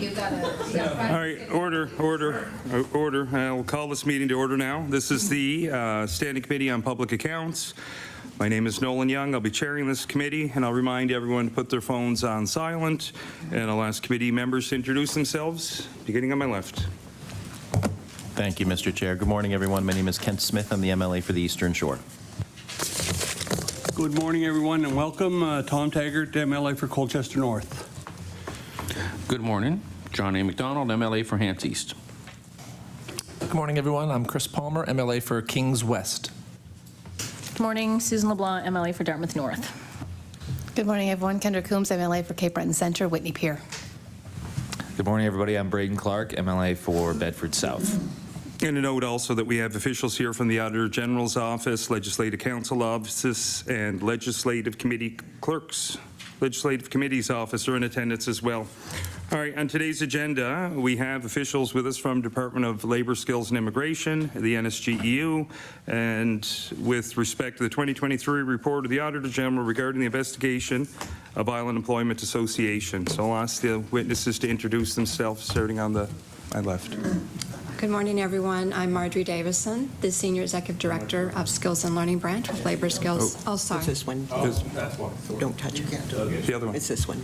All right, order. We'll call this meeting to order now. This is the Standing Committee on Public Accounts. My name is Nolan Young. I'll be chairing this committee, and I'll remind everyone to put their phones on silent, and I'll ask committee members to introduce themselves, beginning on my left. Thank you, Mr. Chair. Good morning, everyone. My name is Kent Smith. I'm the MLA for the Eastern Shore. Good morning, everyone, and welcome. Tom Taggart, MLA for Colchester North. Good morning. John A. McDonald, MLA for Hants East. Good morning, everyone. I'm Chris Palmer, MLA for Kings West. Good morning. Susan LeBlanc, MLA for Dartmouth North. Good morning, everyone. Kendra Coombs, MLA for Cape Breton Centre, Whitney Pier. Good morning, everybody. I'm Braden Clark, MLA for Bedford South. And a note also that we have officials here from the Auditor General's Office, Legislative Council Offices, and Legislative Committee Clerks. Legislative Committee's office are in attendance as well. All right, on today's agenda, we have officials with us from Department of Labour, Skills and Immigration, the NSGEU, and with respect to the 2023 report of the Auditor General regarding the investigation of Island Employment Association. So I'll ask the witnesses to introduce themselves, starting on my left. Good morning, everyone. I'm Marjorie Davison, the Senior Executive Director of Skills and Learning Branch with Labor Skills. Oh, sorry. It's this one. Don't touch it. The other one. It's this one.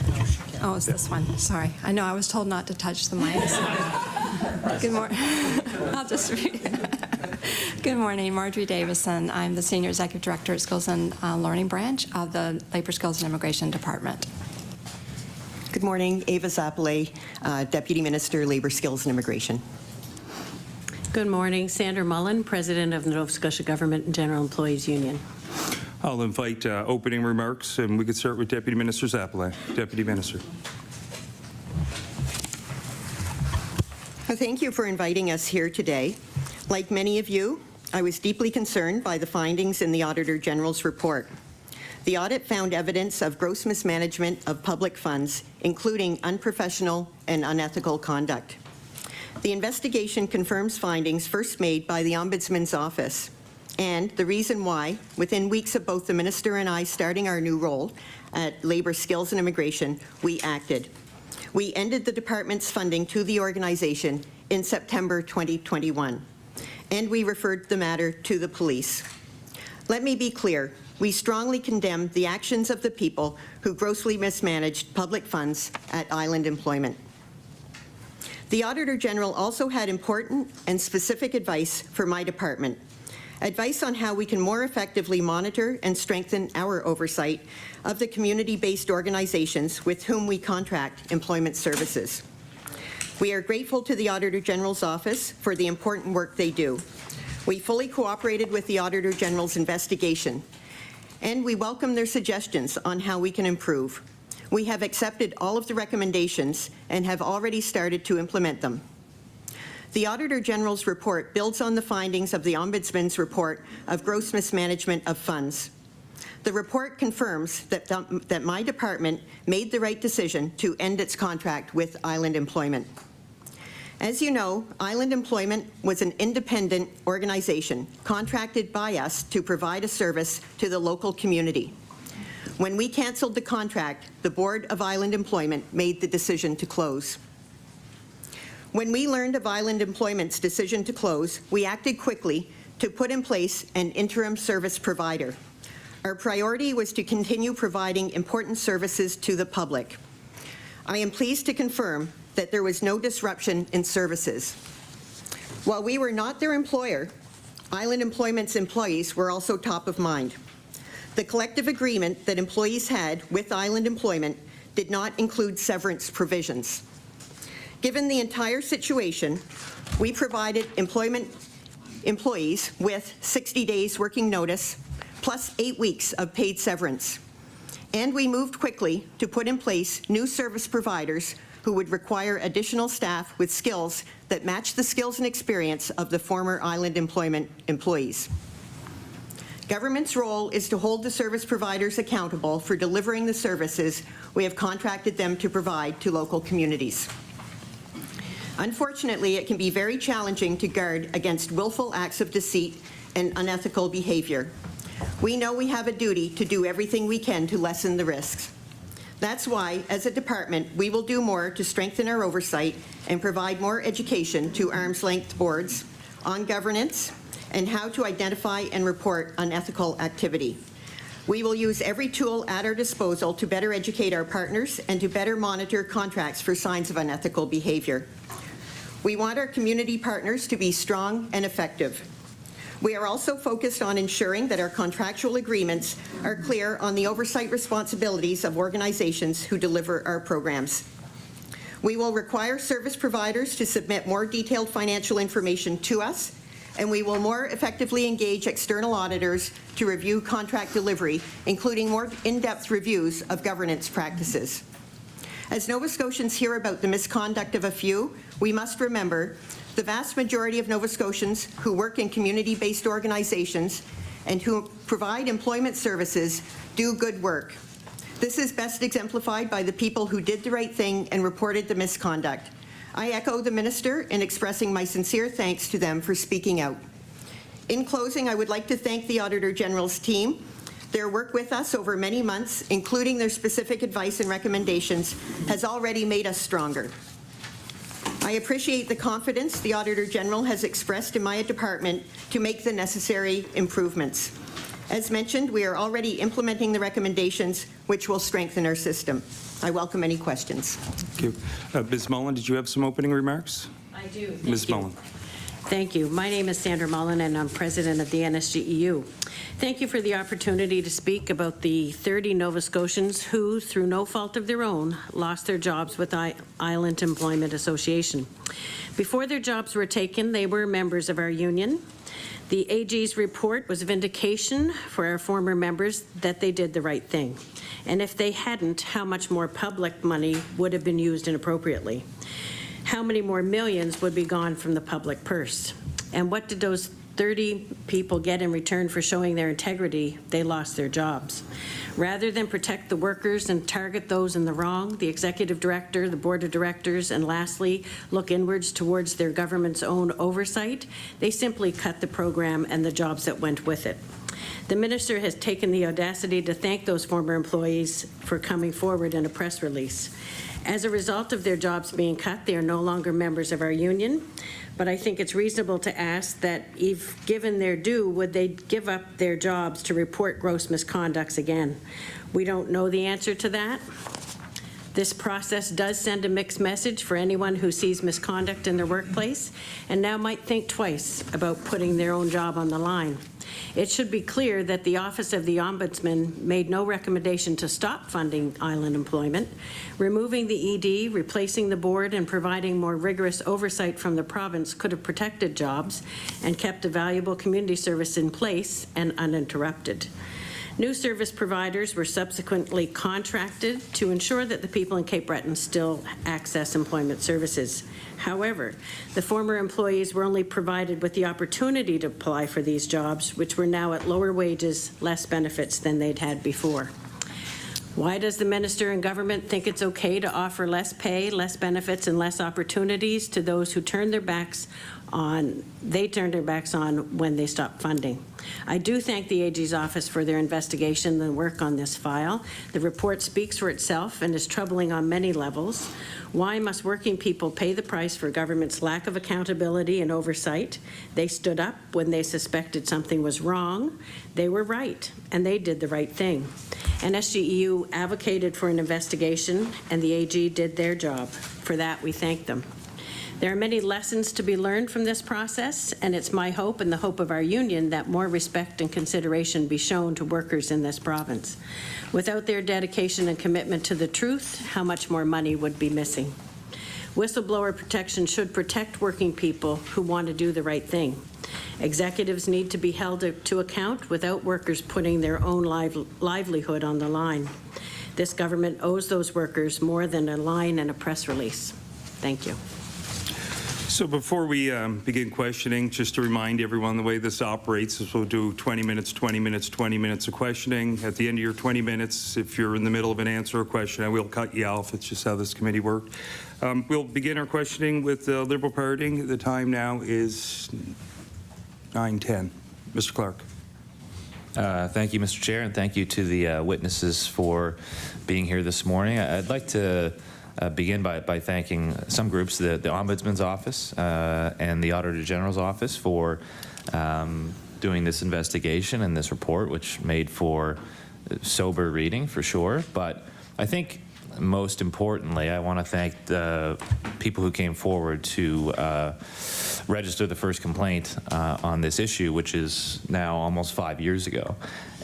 Oh, it's this one. Sorry. I know I was told not to touch the mic. Good morning. I'll just read it. Good morning, Marjorie Davison. I'm the Senior Executive Director at Skills and Learning Branch of the Labor Skills and Immigration Department. Good morning, Ava Czapalay, Deputy Minister, Labor Skills and Immigration. Good morning, Sandra Mullen, President of the Nova Scotia Government and General Employees Union. I'll invite opening remarks, and we could start with Deputy Minister Czapalay. Deputy Minister. Well, thank you for inviting us here today. Like many of you, I was deeply concerned by the findings in the Auditor General's report. The audit found evidence of gross mismanagement of public funds, including unprofessional and unethical conduct. The investigation confirms findings first made by the Ombudsman's Office, and the reason why, within weeks of both the Minister and I starting our new role at Labour Skills and Immigration, we acted. We ended the department's funding to the organization in September 2021, and we referred the matter to the police. Let me be clear. We strongly condemn the actions of the people who grossly mismanaged public funds at Island Employment. The Auditor General also had important and specific advice for my department. Advice on how we can more effectively monitor and strengthen our oversight of the community-based organizations with whom we contract employment services. We are grateful to the Auditor General's Office for the important work they do. We fully cooperated with the Auditor General's investigation, and we welcome their suggestions on how we can improve. We have accepted all of the recommendations and have already started to implement them. The Auditor General's report builds on the findings of the Ombudsman's report of gross mismanagement of funds. The report confirms that my department made the right decision to end its contract with Island Employment. As you know, Island Employment was an independent organization contracted by us to provide a service to the local community. When we canceled the contract, the Board of Island Employment made the decision to close. When we learned of Island Employment's decision to close, we acted quickly to put in place an interim service provider. Our priority was to continue providing important services to the public. I am pleased to confirm that there was no disruption in services. While we were not their employer, Island Employment's employees were also top of mind. The collective agreement that employees had with Island Employment did not include severance provisions. Given the entire situation, we provided employees with 60 days working notice plus 8 weeks of paid severance. And we moved quickly to put in place new service providers who would require additional staff with skills that match the skills and experience of the former Island Employment employees. Government's role is to hold the service providers accountable for delivering the services we have contracted them to provide to local communities. Unfortunately, it can be very challenging to guard against willful acts of deceit and unethical behavior. We know we have a duty to do everything we can to lessen the risks. That's why, as a department, we will do more to strengthen our oversight and provide more education to arm's-length boards on governance and how to identify and report unethical activity. We will use every tool at our disposal to better educate our partners and to better monitor contracts for signs of unethical behavior. We want our community partners to be strong and effective. We are also focused on ensuring that our contractual agreements are clear on the oversight responsibilities of organizations who deliver our programs. We will require service providers to submit more detailed financial information to us, and we will more effectively engage external auditors to review contract delivery, including more in-depth reviews of governance practices. As Nova Scotians hear about the misconduct of a few, we must remember the vast majority of Nova Scotians who work in community-based organizations and who provide employment services do good work. This is best exemplified by the people who did the right thing and reported the misconduct. I echo the Minister in expressing my sincere thanks to them for speaking out. In closing, I would like to thank the Auditor General's team. Their work with us over many months, including their specific advice and recommendations, has already made us stronger. I appreciate the confidence the Auditor General has expressed in my department to make the necessary improvements. As mentioned, we are already implementing the recommendations which will strengthen our system. I welcome any questions. Thank you. Ms. Mullen, did you have some opening remarks? I do. Ms. Mullen. Thank you. My name is Sandra Mullen, and I'm president of the NSGEU. Thank you for the opportunity to speak about the 30 Nova Scotians who, through no fault of their own, lost their jobs with Island Employment Association. Before their jobs were taken, they were members of our union. The AG's report was vindication for our former members that they did the right thing. And if they hadn't, how much more public money would have been used inappropriately? How many more millions would be gone from the public purse? And what did those 30 people get in return for showing their integrity? They lost their jobs. Rather than protect the workers and target those in the wrong, the executive director, the board of directors, and lastly, look inwards towards their government's own oversight, they simply cut the program and the jobs that went with it. The minister has taken the audacity to thank those former employees for coming forward in a press release. As a result of their jobs being cut, they are no longer members of our union, but I think it's reasonable to ask that if given their due, would they give up their jobs to report gross misconducts again? We don't know the answer to that. This process does send a mixed message for anyone who sees misconduct in their workplace and now might think twice about putting their own job on the line. It should be clear that the Office of the Ombudsman made no recommendation to stop funding island employment. Removing the ED, replacing the board, and providing more rigorous oversight from the province could have protected jobs and kept a valuable community service in place and uninterrupted. New service providers were subsequently contracted to ensure that the people in Cape Breton still access employment services. However, the former employees were only provided with the opportunity to apply for these jobs, which were now at lower wages, less benefits than they'd had before. Why does the minister and government think it's okay to offer less pay, less benefits, and less opportunities to those who turned their backs on when they stopped funding? I do thank the AG's office for their investigation and work on this file. The report speaks for itself and is troubling on many levels. Why must working people pay the price for government's lack of accountability and oversight? They stood up when they suspected something was wrong. They were right, and they did the right thing. NSGEU advocated for an investigation, and the AG did their job. For that, we thank them. There are many lessons to be learned from this process, and it's my hope and the hope of our union that more respect and consideration be shown to workers in this province. Without their dedication and commitment to the truth, how much more money would be missing? Whistleblower protection should protect working people who want to do the right thing. Executives need to be held to account without workers putting their own livelihood on the line. This government owes those workers more than a line and a press release. Thank you. So before we begin questioning, just to remind everyone the way this operates is we'll do 20 minutes, 20 minutes, 20 minutes of questioning. At the end of your 20 minutes, if you're in the middle of an answer or question, I will cut you off. It's just how this committee works. We'll begin our questioning with the Liberal Party. The time now is 9:10. Mr. Clark. Thank you, Mr. Chair, and thank you to the witnesses for being here this morning. I'd like to begin by thanking some groups, the Ombudsman's Office and the Auditor General's Office for doing this investigation and this report, which made for sober reading for sure. But I think most importantly, I want to thank the people who came forward to register the first complaint on this issue, which is now almost 5 years ago.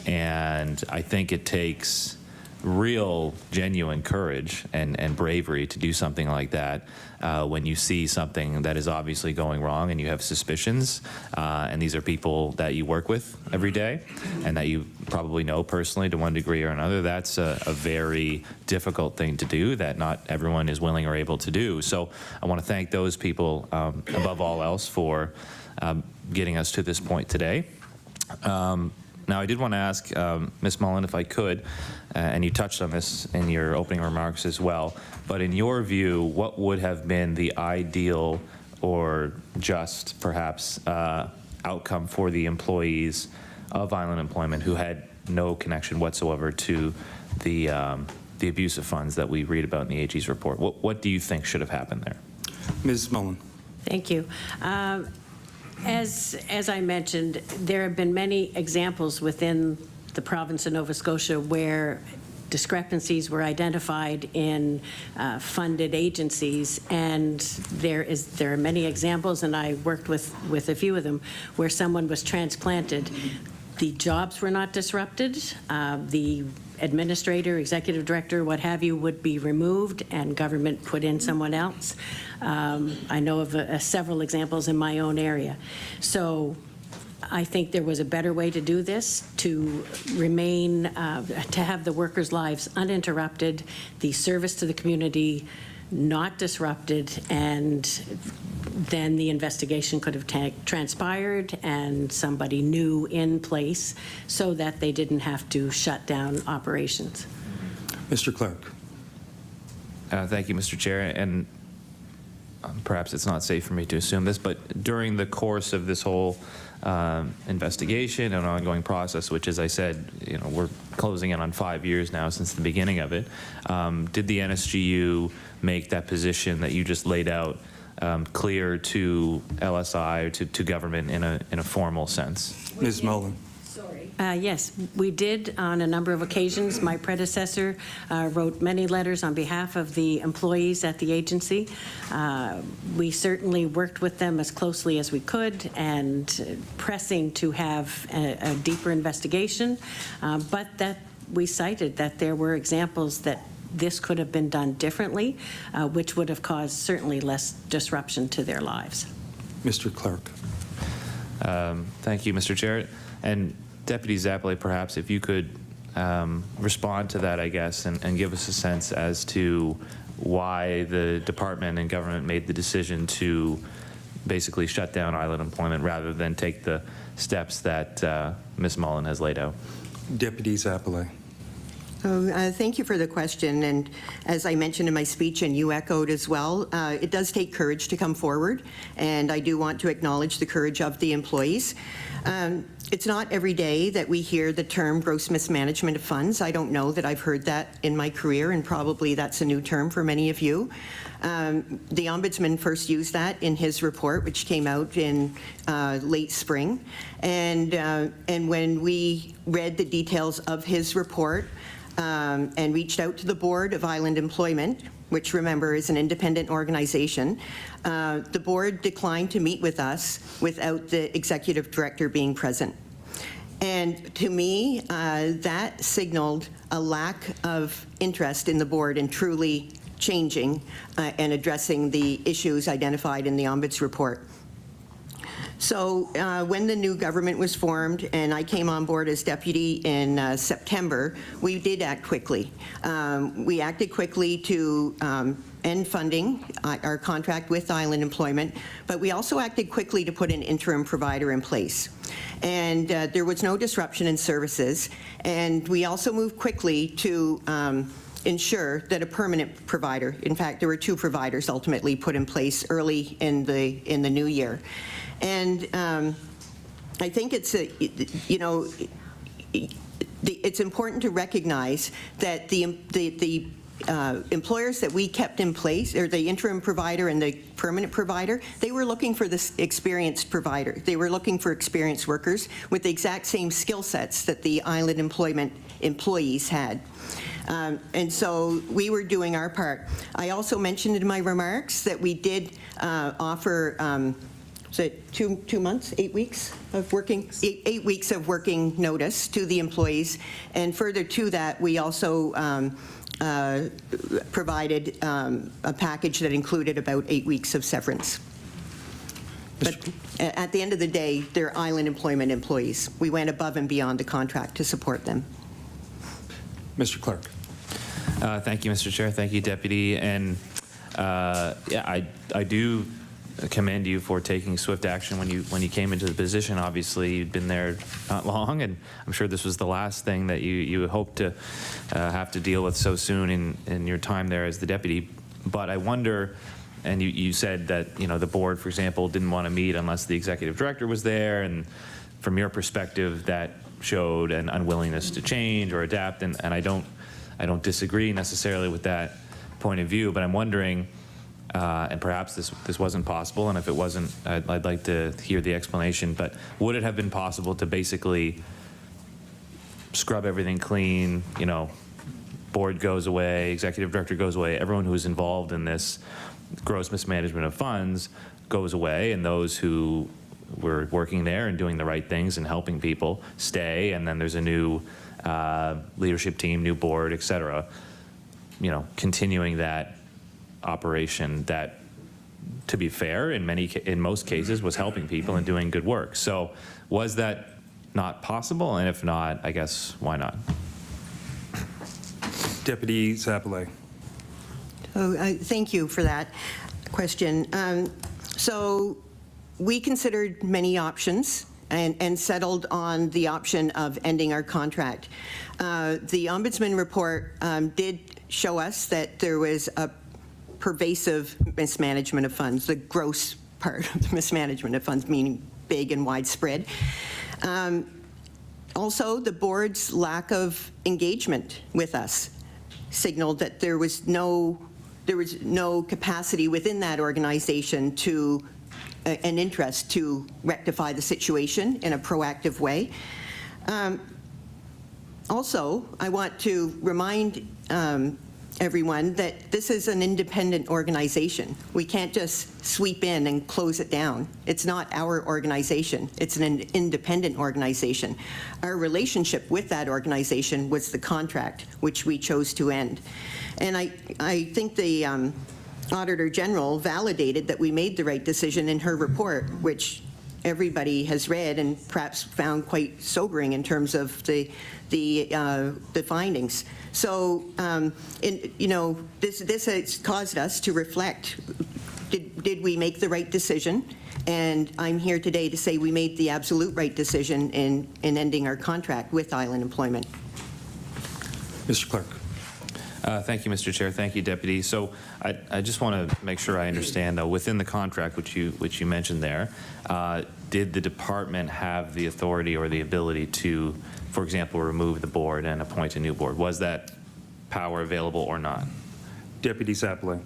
And I think it takes real, genuine courage and bravery to do something like that when you see something that is obviously going wrong and you have suspicions, and these are people that you work with every day and that you probably know personally to one degree or another. That's a very difficult thing to do that not everyone is willing or able to do. So I want to thank those people above all else for getting us to this point today. Now, I did want to ask Ms. Mullen, if I could, and you touched on this in your opening remarks as well, but in your view, what would have been the ideal or just, perhaps, outcome for the employees of Island Employment who had no connection whatsoever to the abuse of funds that we read about in the AG's report? What do you think should have happened there? Ms. Mullen. Thank you. As I mentioned, there have been many examples within the province of Nova Scotia where discrepancies were identified in funded agencies, and there are many examples, and I worked with a few of them, where someone was transplanted. The jobs were not disrupted. The administrator, executive director, what have you, would be removed and government put in someone else. I know of several examples in my own area. So I think there was a better way to do this, to remain, to have the workers' lives uninterrupted, the service to the community not disrupted, and then the investigation could have transpired and somebody new in place so that they didn't have to shut down operations. Mr. Clark. Thank you, Mr. Chair. And perhaps it's not safe for me to assume this, but during the course of this whole investigation and ongoing process, which, as I said, we're closing in on 5 years now since the beginning of it, did the NSGU make that position that you just laid out clear to LSI or to government in a formal sense? Ms. Mullen. Yes, we did on a number of occasions. My predecessor wrote many letters on behalf of the employees at the agency. We certainly worked with them as closely as we could and pressing to have a deeper investigation, but that we cited that there were examples that this could have been done differently, which would have caused certainly less disruption to their lives. Mr. Clark. Thank you, Mr. Chair. And Deputy Czapalay, perhaps if you could respond to that, I guess, and give us a sense as to why the department and government made the decision to basically shut down Island Employment rather than take the steps that Ms. Mullen has laid out. Deputy Czapalay. Thank you for the question. And as I mentioned in my speech, and you echoed as well, it does take courage to come forward. And I do want to acknowledge the courage of the employees. It's not every day that we hear the term gross mismanagement of funds. I don't know that I've heard that in my career, and probably that's a new term for many of you. The Ombudsman first used that in his report, which came out in late spring. And when we read the details of his report, and reached out to the board of Island Employment, which, remember, is an independent organization, the board declined to meet with us without the executive director being present. And to me, that signaled a lack of interest in the board in truly changing and addressing the issues identified in the Ombuds report. So when the new government was formed and I came on board as deputy in September, we did act quickly. We acted quickly to end funding our contract with Island Employment, but we also acted quickly to put an interim provider in place. And there was no disruption in services, and we also moved quickly to ensure that a permanent provider, in fact, there were 2 providers ultimately put in place early in the new year. And I think it's it's important to recognize that the employers that we kept in place, or the interim provider and the permanent provider, they were looking for this experienced provider. They were looking for experienced workers with the exact same skill sets that the Island Employment employees had. And so we were doing our part. I also mentioned in my remarks that we did offer, was it 2 months, 8 weeks of working, 8 weeks of working notice to the employees. And further to that, we also provided a package that included about 8 weeks of severance. But at the end of the day, they're Island Employment employees. We went above and beyond the contract to support them. Mr. Clerk. Thank you, Mr. Chair. Thank you, Deputy. And yeah, I do commend you for taking swift action when you came into the position. Obviously, you'd been there not long, and I'm sure this was the last thing that you hoped to have to deal with so soon in your time there as the deputy. But I wonder, and you said that the board, for example, didn't want to meet unless the executive director was there, and from your perspective, that showed an unwillingness to change or adapt, and I don't disagree necessarily with that point of view, but I'm wondering, and perhaps this wasn't possible, and if it wasn't, I'd like to hear the explanation, but would it have been possible to basically scrub everything clean, board goes away, executive director goes away, everyone who was involved in this gross mismanagement of funds goes away, and those who were working there and doing the right things and helping people stay, and then there's a new leadership team, new board, et cetera, continuing that operation that, to be fair, in most cases was helping people and doing good work. So was that not possible? And if not, I guess why not? Deputy Czapalay. Thank you for that question. So we considered many options and settled on the option of ending our contract. The Ombudsman report did show us that there was a pervasive mismanagement of funds, the gross part of the mismanagement of funds, meaning big and widespread. Also, the board's lack of engagement with us signaled that there was no capacity within that organization to an interest to rectify the situation in a proactive way. Also, I want to remind everyone that this is an independent organization. We can't just sweep in and close it down. It's not our organization. It's an independent organization. Our relationship with that organization was the contract, which we chose to end. And I think the Auditor General validated that we made the right decision in her report, which everybody has read and perhaps found quite sobering in terms of the findings. So, this has caused us to reflect. Did we make the right decision? And I'm here today to say we made the absolute right decision in ending our contract with Island Employment. Mr. Clerk. Thank you, Mr. Chair. Thank you, Deputy. So I just want to make sure I understand, within the contract which you mentioned there, did the department have the authority or the ability to, for example, remove the board and appoint a new board? Was that power available or not? Deputy Czapalay.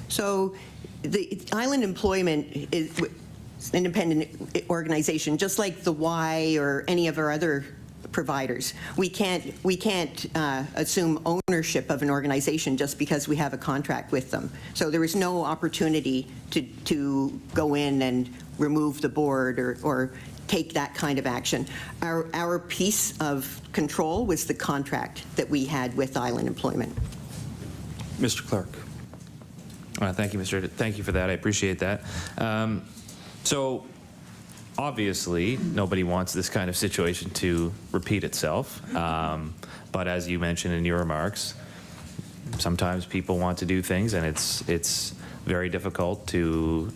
So the Island Employment is an independent organization, just like the Y or any of our other providers. We can't assume ownership of an organization just because we have a contract with them. So there was no opportunity to go in and remove the board or take that kind of action. Our piece of control was the contract that we had with Island Employment. Mr. Clerk. Thank you, Mr. Thank you for that. I appreciate that. So obviously, nobody wants this kind of situation to repeat itself. But as you mentioned in your remarks, sometimes people want to do things, and it's very difficult to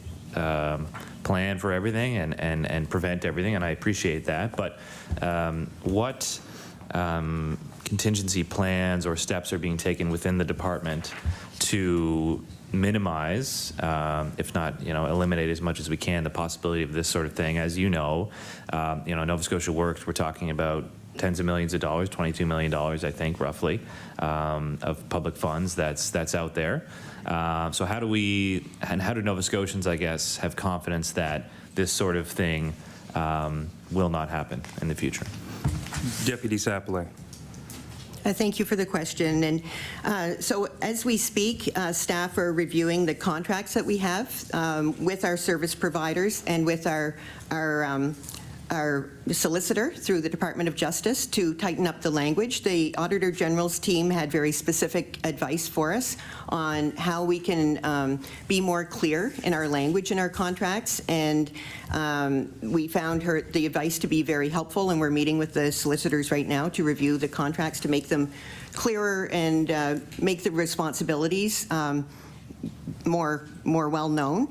plan for everything and prevent everything, and I appreciate that. But what contingency plans or steps are being taken within the department to minimize, if not, eliminate as much as we can the possibility of this sort of thing? As you know, Nova Scotia Works, we're talking about tens of millions of dollars, $22 million, I think, roughly, of public funds that's out there. So how do Nova Scotians, I guess, have confidence that this sort of thing will not happen in the future? Deputy Czapalay. Thank you for the question. And so as we speak, staff are reviewing the contracts that we have with our service providers and with our solicitor through the Department of Justice to tighten up the language. The Auditor General's team had very specific advice for us on how we can be more clear in our language in our contracts, and we found the advice to be very helpful, and we're meeting with the solicitors right now to review the contracts to make them clearer and make the responsibilities more well known.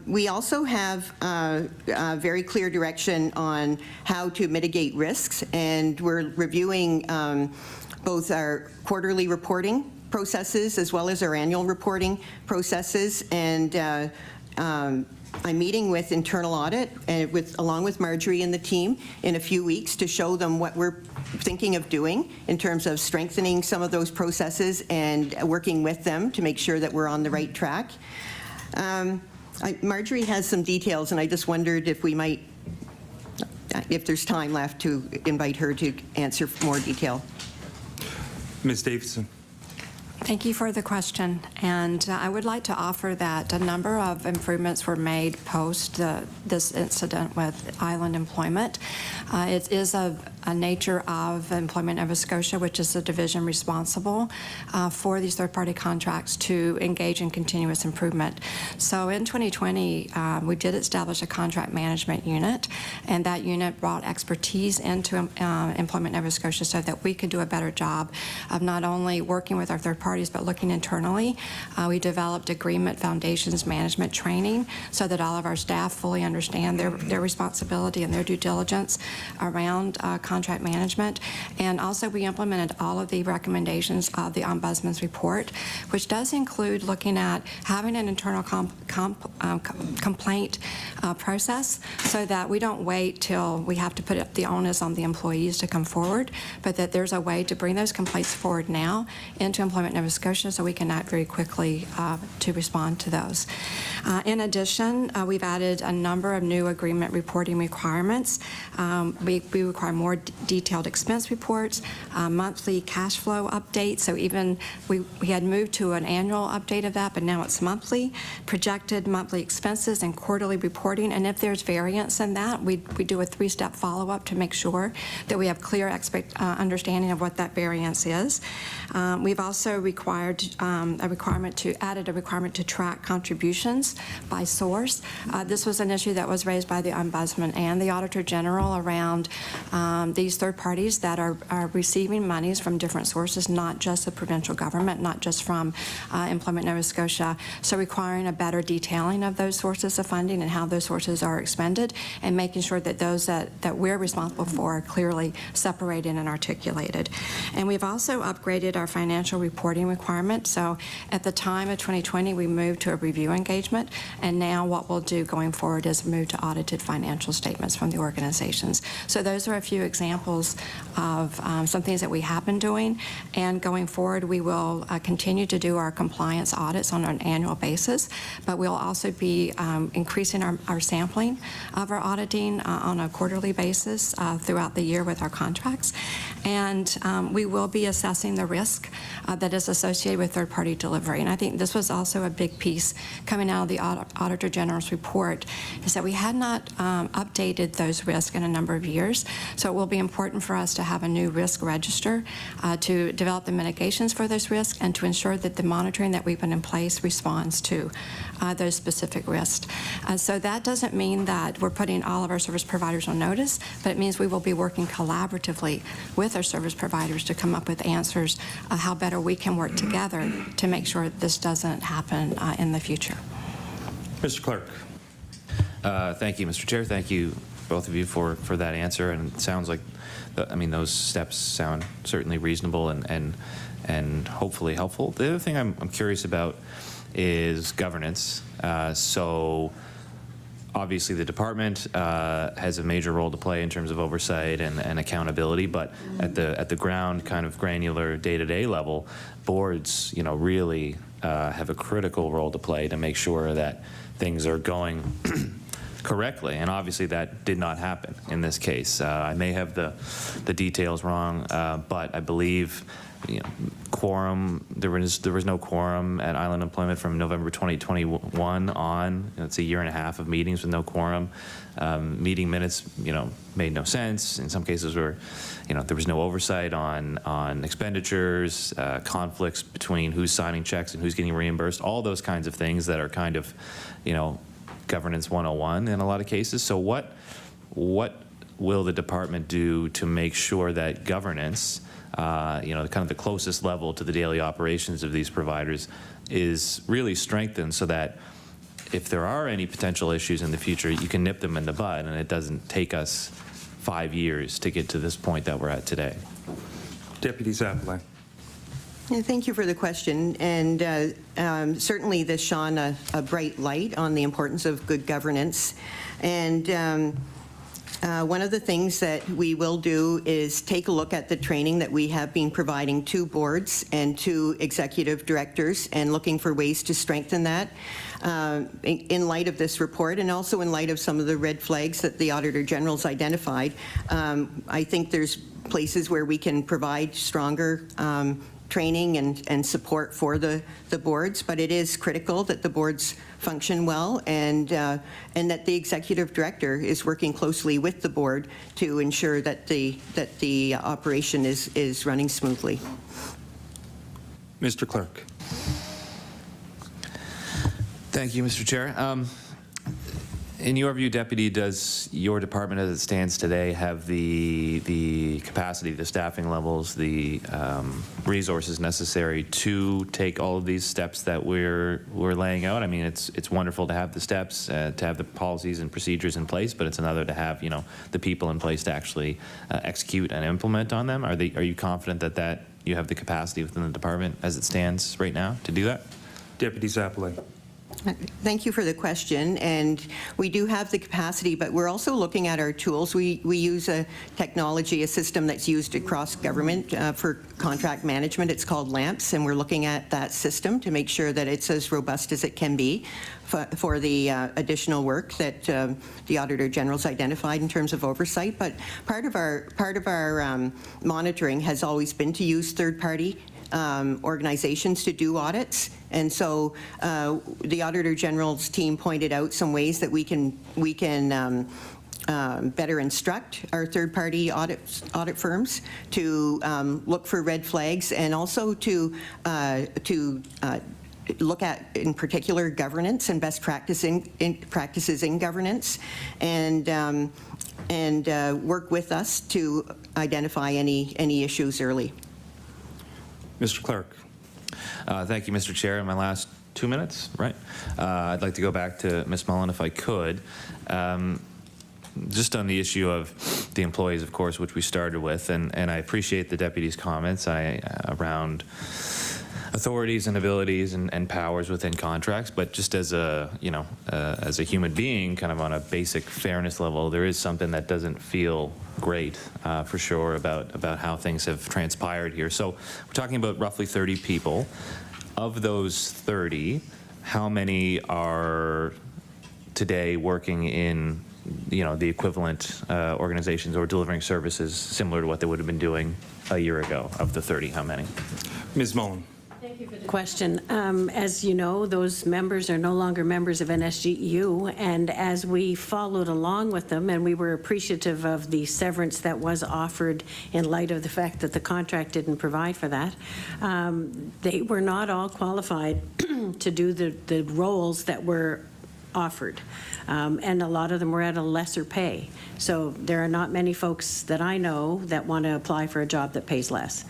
We also have very clear direction on how to mitigate risks, and we're reviewing both our quarterly reporting processes as well as our annual reporting processes. And I'm meeting with internal audit and along with Marjorie and the team in a few weeks to show them what we're thinking of doing in terms of strengthening some of those processes and working with them to make sure that we're on the right track. Marjorie has some details, and I just wondered if we might, if there's time left, to invite her to answer more detail. Ms. Davison. Thank you for the question. And I would like to offer that a number of improvements were made post this incident with island employment. It is a nature of Employment Nova Scotia, which is the division responsible for these third-party contracts to engage in continuous improvement. So in 2020, we did establish a contract management unit, and that unit brought expertise into Employment Nova Scotia so that we could do a better job of not only working with our third parties, but looking internally. We developed agreement foundations management training so that all of our staff fully understand their responsibility and their due diligence around contract management. And also we implemented all of the recommendations of the Ombudsman's report, which does include looking at having an internal complaint process so that we don't wait till we have to put the onus on the employees to come forward, but that there's a way to bring those complaints forward now into Employment Nova Scotia so we can act very quickly to respond to those. In addition, we've added a number of new agreement reporting requirements. We require more detailed expense reports, monthly cash flow updates. So even we had moved to an annual update of that, but now it's monthly, projected monthly expenses and quarterly reporting. And if there's variance in that, we do a 3-step follow-up to make sure that we have clear understanding of what that variance is. We've also added a requirement to track contributions by source. This was an issue that was raised by the Ombudsman and the Auditor General around these third parties that are receiving monies from different sources, not just the provincial government, not just from Employment Nova Scotia. So requiring a better detailing of those sources of funding and how those sources are expended, and making sure that those that we're responsible for are clearly separated and articulated. And we've also upgraded our financial reporting requirement. So at the time of 2020, we moved to a review engagement, and now what we'll do going forward is move to audited financial statements from the organizations. So those are a few examples of some things that we have been doing, and going forward we will continue to do our compliance audits on an annual basis, but we'll also be increasing our sampling of our auditing on a quarterly basis throughout the year with our contracts, and we will be assessing the risk that is associated with third-party delivery. And I think this was also a big piece coming out of the Auditor General's report, is that we had not updated those risks in a number of years. So it will be important for us to have a new risk register to develop the mitigations for those risks and to ensure that the monitoring that we put in place responds to those specific risks. So that doesn't mean that we're putting all of our service providers on notice, but it means we will be working collaboratively with our service providers to come up with answers how better we can work together to make sure this doesn't happen in the future. Mr. Clerk. Thank you, Mr. Chair. Thank you, both of you, for that answer. And it sounds like, those steps sound certainly reasonable and hopefully helpful. The other thing I'm curious about is governance. So obviously the department has a major role to play in terms of oversight and accountability, but at the ground kind of granular day-to-day level, boards, you know, really have a critical role to play to make sure that things are going correctly, and obviously that did not happen in this case. I may have the details wrong, but I believe, you know, quorum, there was no quorum at Island Employment from November 2021 on. It's a year and a half of meetings with no quorum. Meeting minutes, you know, made no sense. In some cases where, you know, there was no oversight on expenditures, conflicts between who's signing checks and who's getting reimbursed, all those kinds of things that are kind of, you know, governance 101 in a lot of cases. So what will the department do to make sure that governance, you know, kind of the closest level to the daily operations of these providers, is really strengthened so that if there are any potential issues in the future, you can nip them in the bud and it doesn't take us 5 years to get to this point that we're at today? Deputy Czapalay. Yeah, thank you for the question, and certainly this shone a bright light on the importance of good governance. And one of the things that we will do is take a look at the training that we have been providing to boards and to executive directors, and looking for ways to strengthen that in light of this report, and also in light of some of the red flags that the Auditor General's identified. I think there's places where we can provide stronger training and support for the boards, but it is critical that the boards function well, and that the executive director is working closely with the board to ensure that the operation is running smoothly. Mr. Clerk. Thank you, Mr. Chair. In your view, Deputy, does your department as it stands today have the capacity, the staffing levels, the resources necessary to take all of these steps that we're laying out? I mean, it's wonderful to have the steps, to have the policies and procedures in place, but it's another to have, you know, the people in place to actually execute and implement on them. Are you confident that you have the capacity within the department as it stands right now to do that? Deputy Czapalay. Thank you for the question, and we do have the capacity, but we're also looking at our tools. We use a technology, a system that's used across government for contract management. It's called LAMPS, and we're looking at that system to make sure that it's as robust as it can be for the additional work that the Auditor General's identified in terms of oversight. But part of our monitoring has always been to use third-party organizations to do audits, and so the Auditor General's team pointed out some ways that we can better instruct our third-party audit firms to look for red flags, and also to look at, in particular, governance and best practices in governance, and work with us to identify any issues early. Mr. Clerk. Thank you, Mr. Chair. In my last 2 minutes, right? I'd like to go back to Ms. Mullen if I could. Just on the issue of the employees, of course, which we started with, and I appreciate the deputy's comments around authorities and abilities and powers within contracts, but just as a, you know, as a human being, kind of on a basic fairness level, there is something that doesn't feel great for sure about how things have transpired here. So we're talking about roughly 30 people. Of those 30, how many are today working in, you know, the equivalent organizations or delivering services similar to what they would have been doing a year ago? Of the 30, how many? Ms. Mullen. Thank you for the question. As you know, those members are no longer members of NSGEU, and as we followed along with them, and we were appreciative of the severance that was offered in light of the fact that the contract didn't provide for that, they were not all qualified to do the roles that were offered, and a lot of them were at a lesser pay. So there are not many folks that I know that want to apply for a job that pays less.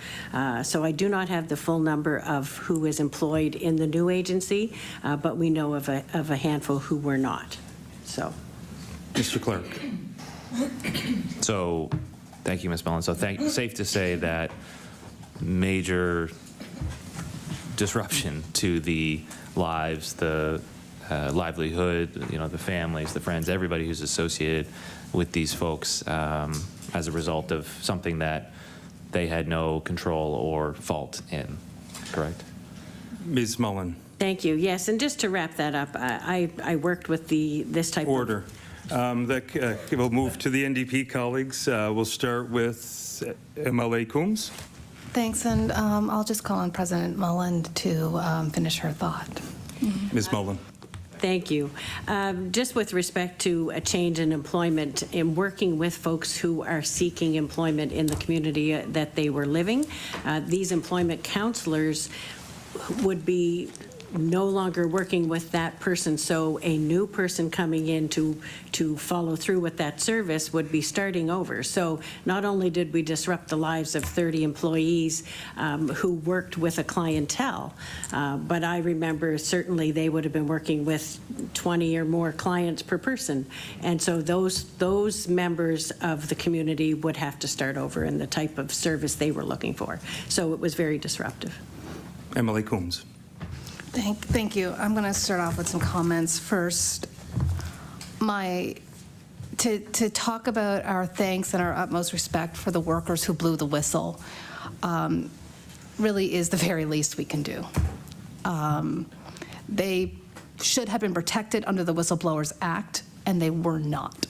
So I do not have the full number of who is employed in the new agency, but we know of a handful who were not. So, Mr. Clerk. So, thank you, Ms. Mullen. So, safe to say that major disruption to the lives, the livelihood, the families, the friends, everybody who's associated with these folks as a result of something that they had no control or fault in, correct? Ms. Mullen. Thank you. Yes, and just to wrap that up, I worked with this type of... Order. We'll move to the NDP colleagues. We'll start with MLA Coombs. Thanks, and I'll just call on President Mullen to finish her thought. Ms. Mullen. Thank you. Just with respect to a change in employment, in working with folks who are seeking employment in the community that they were living, these employment counselors would be no longer working with that person, so a new person coming in to follow through with that service would be starting over. So not only did we disrupt the lives of 30 employees who worked with a clientele, but I remember certainly they would have been working with 20 or more clients per person. And so those members of the community would have to start over in the type of service they were looking for. So it was very disruptive. MLA Coombs. Thank you. I'm going to start off with some comments first. To talk about our thanks and our utmost respect for the workers who blew the whistle really is the very least we can do. They should have been protected under the Whistleblowers Act, and they were not.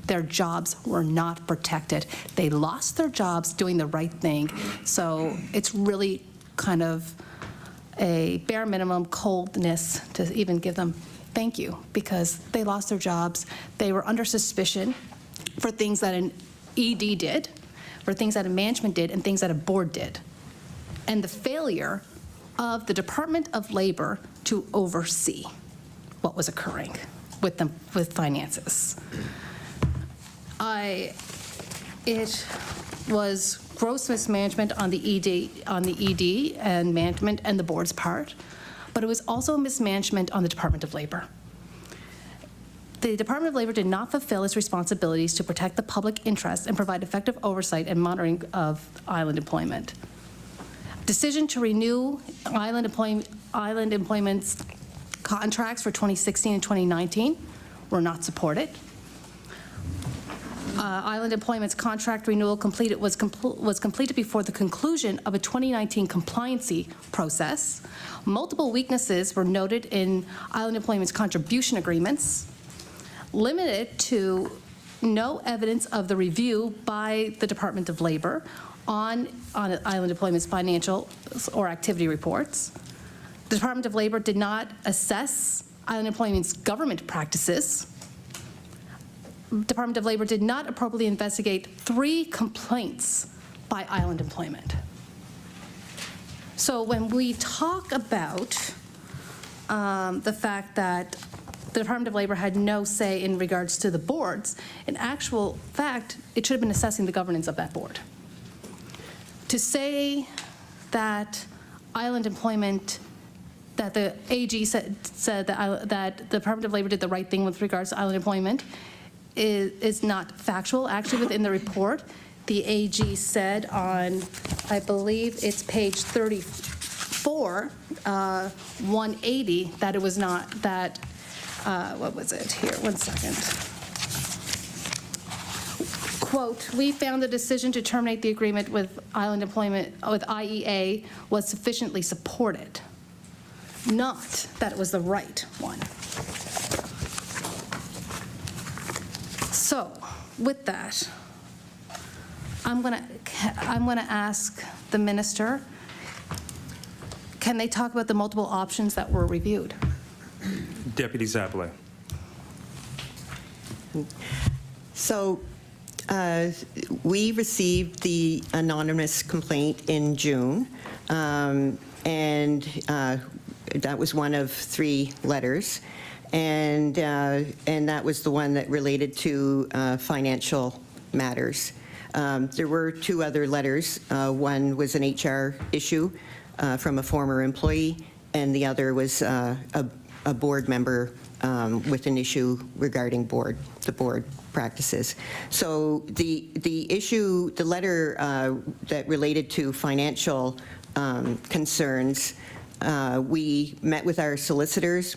Their jobs were not protected. They lost their jobs doing the right thing. So it's really kind of a bare minimum coldness to even give them thank you, because they lost their jobs. They were under suspicion for things that an ED did, for things that a management did, and things that a board did. And the failure of the Department of Labor to oversee what was occurring with them, with finances. It was gross mismanagement on the ED and management and the board's part, but it was also mismanagement on the Department of Labor. The Department of Labor did not fulfill its responsibilities to protect the public interest and provide effective oversight and monitoring of island employment. Decision to renew island employment's contracts for 2016 and 2019 were not supported. Island employment's contract renewal was completed before the conclusion of a 2019 compliancy process. Multiple weaknesses were noted in island employment's contribution agreements, limited to no evidence of the review by the Department of Labor on island employment's financial or activity reports. The Department of Labor did not assess island employment's government practices. Department of Labor did not appropriately investigate 3 complaints by island employment. So when we talk about the fact that the Department of Labor had no say in regards to the boards, in actual fact, it should have been assessing the governance of that board. To say that island employment, that the AG said that the Department of Labor did the right thing with regards to island employment is not factual. Actually, within the report, the AG said on, I believe it's page 34, 180, that it was not, that, what was it here? 1 second. Quote, we found the decision to terminate the agreement with island employment, with IEA, was sufficiently supported. Not that it was the right one. So, with that, I'm going to ask the minister, can they talk about the multiple options that were reviewed? Deputy Czapalay. So we received the anonymous complaint in June, and that was one of 3 letters. And that was the one that related to financial matters. There were 2 other letters. One was an HR issue from a former employee, and the other was a board member with an issue regarding the board practices. So the issue, the letter that related to financial concerns, we met with our solicitors.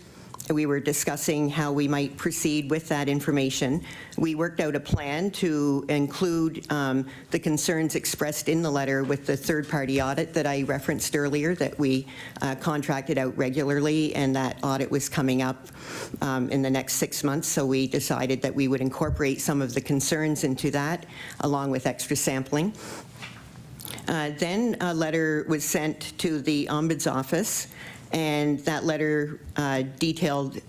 we were discussing how we might proceed with that information. We worked out a plan to include the concerns expressed in the letter with the third-party audit that I referenced earlier, that we contracted out regularly, and that audit was coming up in the next 6 months. So we decided that we would incorporate some of the concerns into that, along with extra sampling. Then a letter was sent to the Ombuds office, and that letter detailed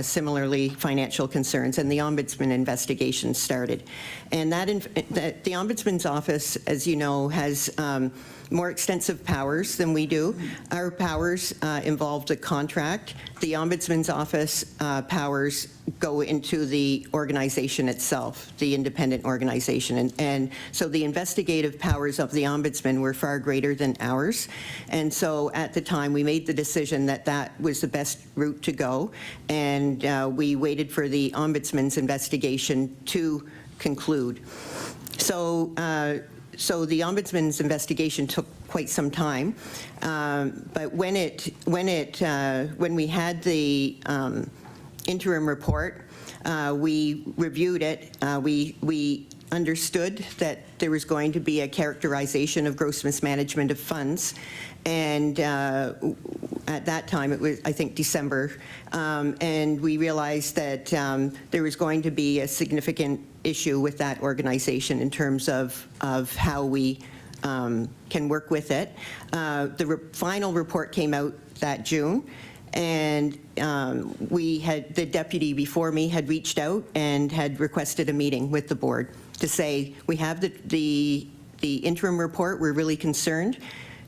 similarly financial concerns, and the Ombudsman investigation started. And the Ombudsman's office, as you know, has more extensive powers than we do. Our powers involved a contract. The Ombudsman's office powers go into the organization itself, the independent organization. And so the investigative powers of the Ombudsman were far greater than ours. And so at the time, we made the decision that that was the best route to go. And we waited for the Ombudsman's investigation to conclude. So the Ombudsman's investigation took quite some time, but when we had the interim report, we reviewed it. We understood that there was going to be a characterization of gross mismanagement of funds, and at that time it was, I think, December, and we realized that there was going to be a significant issue with that organization in terms of how we can work with it. The final report came out that June, and the deputy before me had reached out and had requested a meeting with the board to say, we have the interim report, we're really concerned.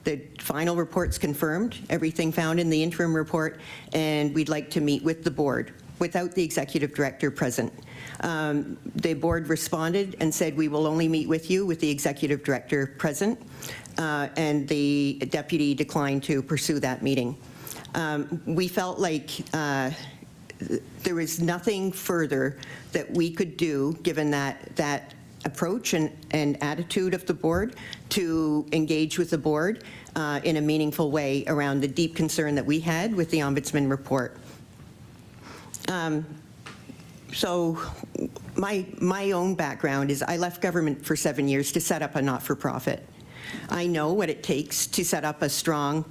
The final report's confirmed, everything found in the interim report, and we'd like to meet with the board without the executive director present. The board responded and said, we will only meet with you with the executive director present, and the deputy declined to pursue that meeting. We felt like there was nothing further that we could do, given that approach and attitude of the board, to engage with the board in a meaningful way around the deep concern that we had with the Ombudsman report. So my own background is I left government for 7 years to set up a not-for-profit. I know what it takes to set up a strong,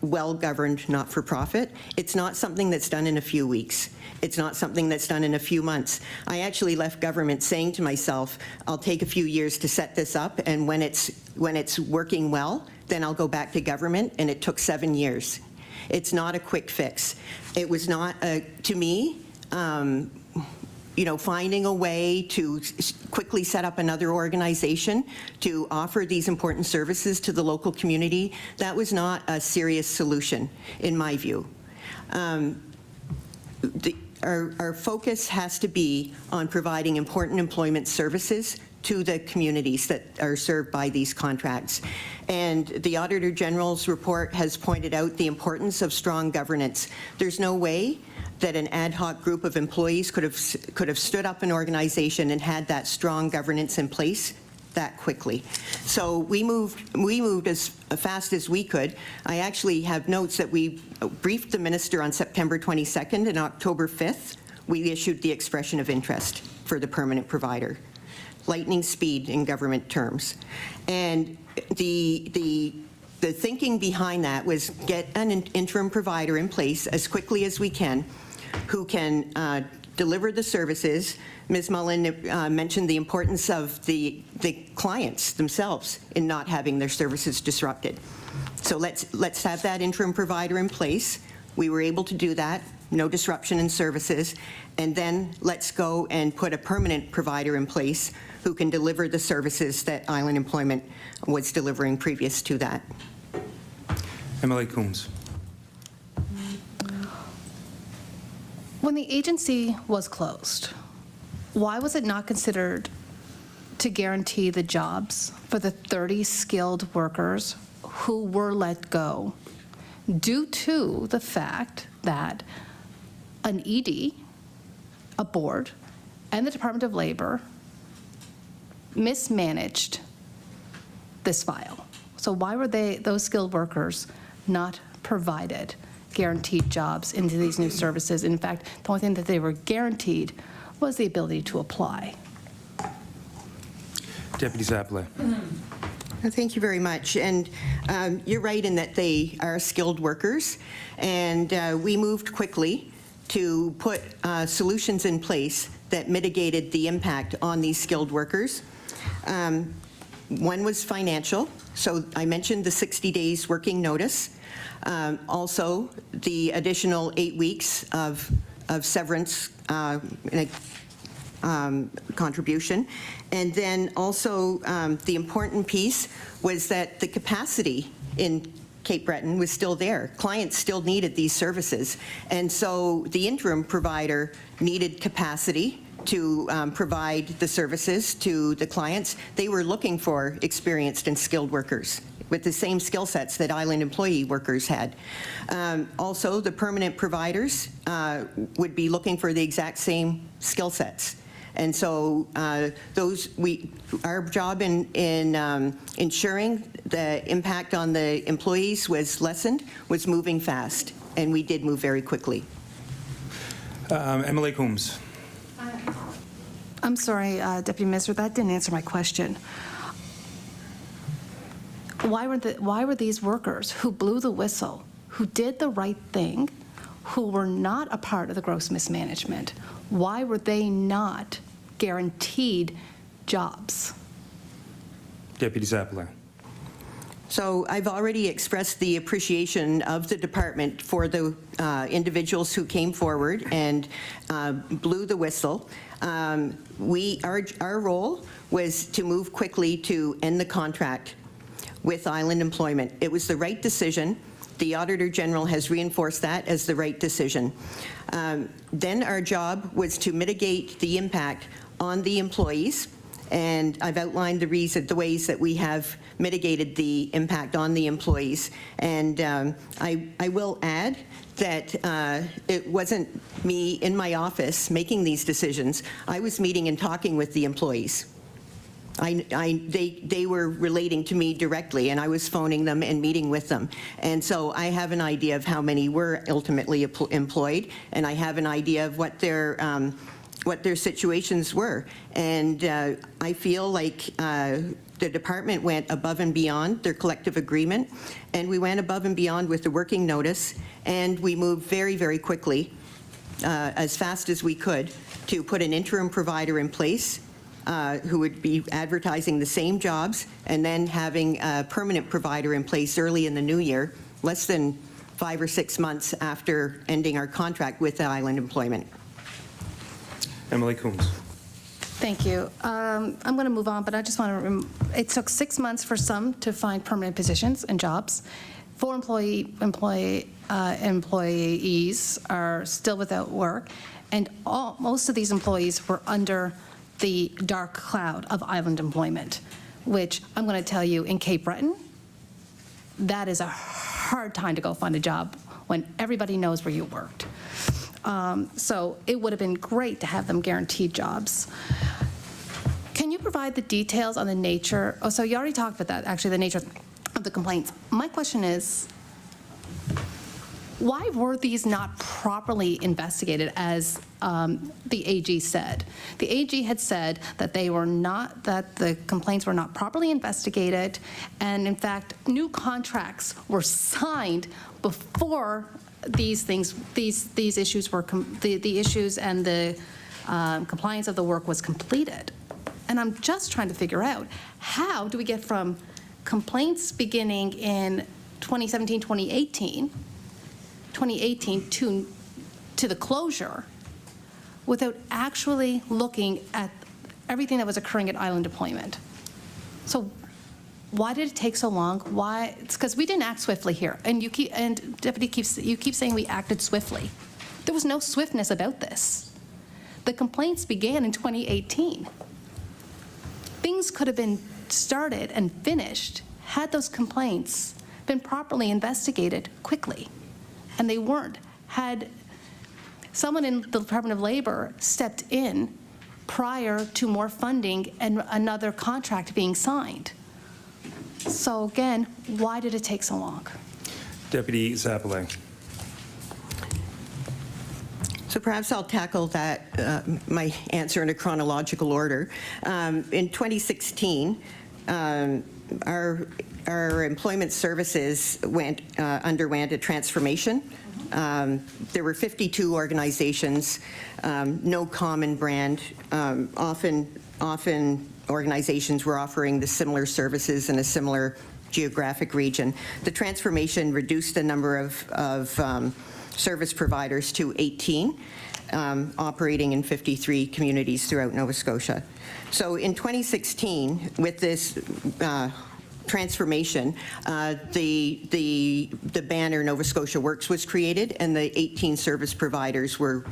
well-governed not-for-profit. It's not something that's done in a few weeks. It's not something that's done in a few months. I actually left government saying to myself, I'll take a few years to set this up, and when it's working well, then I'll go back to government, and it took 7 years. It's not a quick fix. It was not, to me, finding a way to quickly set up another organization to offer these important services to the local community, that was not a serious solution, in my view. Our focus has to be on providing important employment services to the communities that are served by these contracts. And the Auditor General's report has pointed out the importance of strong governance. There's no way that an ad hoc group of employees could have stood up an organization and had that strong governance in place that quickly. So we moved as fast as we could. I actually have notes that we briefed the minister on September 22nd, and October 5th, we issued the expression of interest for the permanent provider. Lightning speed in government terms. And the thinking behind that was get an interim provider in place as quickly as we can, who can deliver the services. Ms. Mullen mentioned the importance of the clients themselves in not having their services disrupted. So let's have that interim provider in place. We were able to do that, no disruption in services, and then let's go and put a permanent provider in place who can deliver the services that Island Employment was delivering previous to that. MLA Coombs. When the agency was closed, why was it not considered to guarantee the jobs for the 30 skilled workers who were let go due to the fact that an ED, a board, and the Department of Labor mismanaged this file? So why were those skilled workers not provided guaranteed jobs into these new services. In fact, the only thing that they were guaranteed was the ability to apply. Deputy Czapalay. Thank you very much. And you're right in that they are skilled workers, and we moved quickly to put solutions in place that mitigated the impact on these skilled workers. One was financial, so I mentioned the 60 days working notice. Also, the additional 8 weeks of severance contribution. And then also the important piece was that the capacity in Cape Breton was still there. Clients still needed these services. And so the interim provider needed capacity to provide the services to the clients. They were looking for experienced and skilled workers with the same skill sets that island employee workers had. Also, the permanent providers would be looking for the exact same skill sets. And so our job in ensuring the impact on the employees was lessened, was moving fast, and we did move very quickly. MLA Coombs. I'm sorry, Deputy Minister, that didn't answer my question. Why were these workers who blew the whistle, who did the right thing, who were not a part of the gross mismanagement, why were they not guaranteed jobs? Deputy Czapalay. So I've already expressed the appreciation of the department for the individuals who came forward and blew the whistle. Our role was to move quickly to end the contract with Island Employment. It was the right decision. The Auditor General has reinforced that as the right decision. Then our job was to mitigate the impact on the employees, and I've outlined the ways that we have mitigated the impact on the employees. And I will add that it wasn't me in my office making these decisions. I was meeting and talking with the employees. They were relating to me directly, and I was phoning them and meeting with them. And so I have an idea of how many were ultimately employed, and I have an idea of what their situations were. And I feel like the department went above and beyond their collective agreement, and we went above and beyond with the working notice, and we moved very, very quickly, as fast as we could, to put an interim provider in place who would be advertising the same jobs, and then having a permanent provider in place early in the new year, less than 5 or 6 months after ending our contract with Island Employment. MLA Coombs. Thank you. I'm going to move on, but I just want to, it took 6 months for some to find permanent positions and jobs. 4 employees are still without work, and most of these employees were under the dark cloud of Island Employment, which I'm going to tell you, in Cape Breton, that is a hard time to go find a job when everybody knows where you worked. So it would have been great to have them guaranteed jobs. Can you provide the details on the nature? Oh, so you already talked about that, actually, the nature of the complaints. My question is, why were these not properly investigated, as the AG said? The AG had said that that the complaints were not properly investigated, and in fact, new contracts were signed before these issues were the issues and the compliance of the work was completed. And I'm just trying to figure out, how do we get from complaints beginning in 2017, 2018 to the closure without actually looking at everything that was occurring at Island Employment? So why did it take so long? Why? It's because we didn't act swiftly here. And Deputy, you keep saying we acted swiftly. There was no swiftness about this. The complaints began in 2018. Things could have been started and finished had those complaints been properly investigated quickly. And they weren't. Had someone in the Department of Labor stepped in prior to more funding and another contract being signed. So again, why did it take so long? Deputy Czapalay. So perhaps I'll tackle that, my answer in a chronological order. In 2016, our employment services underwent a transformation. There were 52 organizations, no common brand. Often organizations were offering the similar services in a similar geographic region. The transformation reduced the number of service providers to 18, operating in 53 communities throughout Nova Scotia. So in 2016, with this transformation, the banner Nova Scotia Works was created, and the 18 service providers were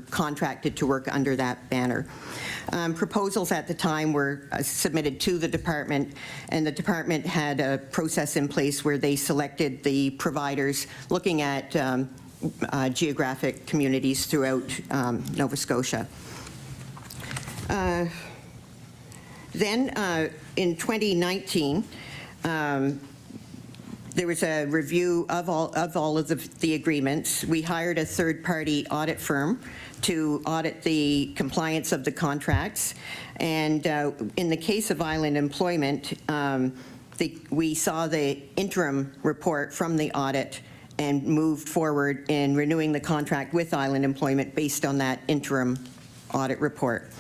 contracted to work under that banner. Proposals at the time were submitted to the department, and the department had a process in place where they selected the providers looking at geographic communities throughout Nova Scotia. Then in 2019, there was a review of all of the agreements. We hired a third-party audit firm to audit the compliance of the contracts. And in the case of Island Employment, we saw the interim report from the audit and moved forward in renewing the contract with Island Employment based on that interim audit report.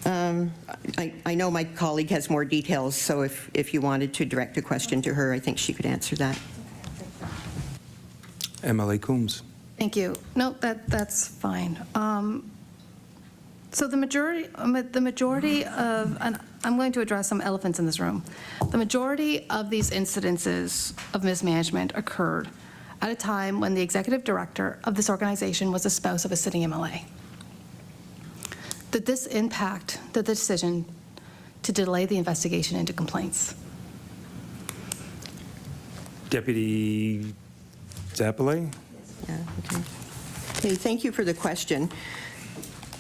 I know my colleague has more details, so if you wanted to direct a question to her, I think she could answer that. MLA Coombs. Thank you. No, that's fine. So the majority of, and I'm going to address some elephants in this room. The majority of these incidences of mismanagement occurred at a time when the executive director of this organization was a spouse of a sitting MLA. Did this impact the decision to delay the investigation into complaints? Deputy Czapalay? Yeah, okay. Okay, thank you for the question.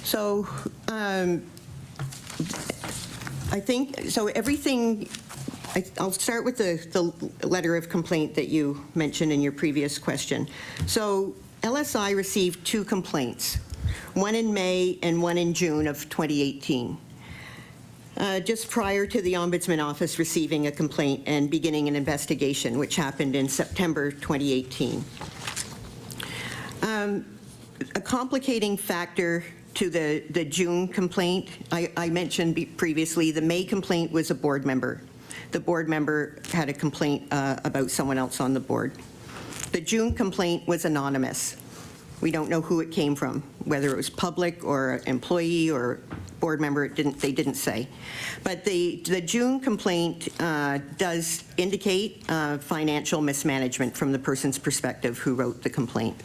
So I think, so everything, I'll start with the letter of complaint that you mentioned in your previous question. So LSI received 2 complaints, one in May and one in June of 2018. Just prior to the Ombudsman Office receiving a complaint and beginning an investigation, which happened in September 2018. A complicating factor to the June complaint, I mentioned previously, the May complaint was a board member. The board member had a complaint about someone else on the board. The June complaint was anonymous. We don't know who it came from, whether it was public or an employee or board member, they didn't say. But the June complaint does indicate financial mismanagement from the person's perspective who wrote the complaint.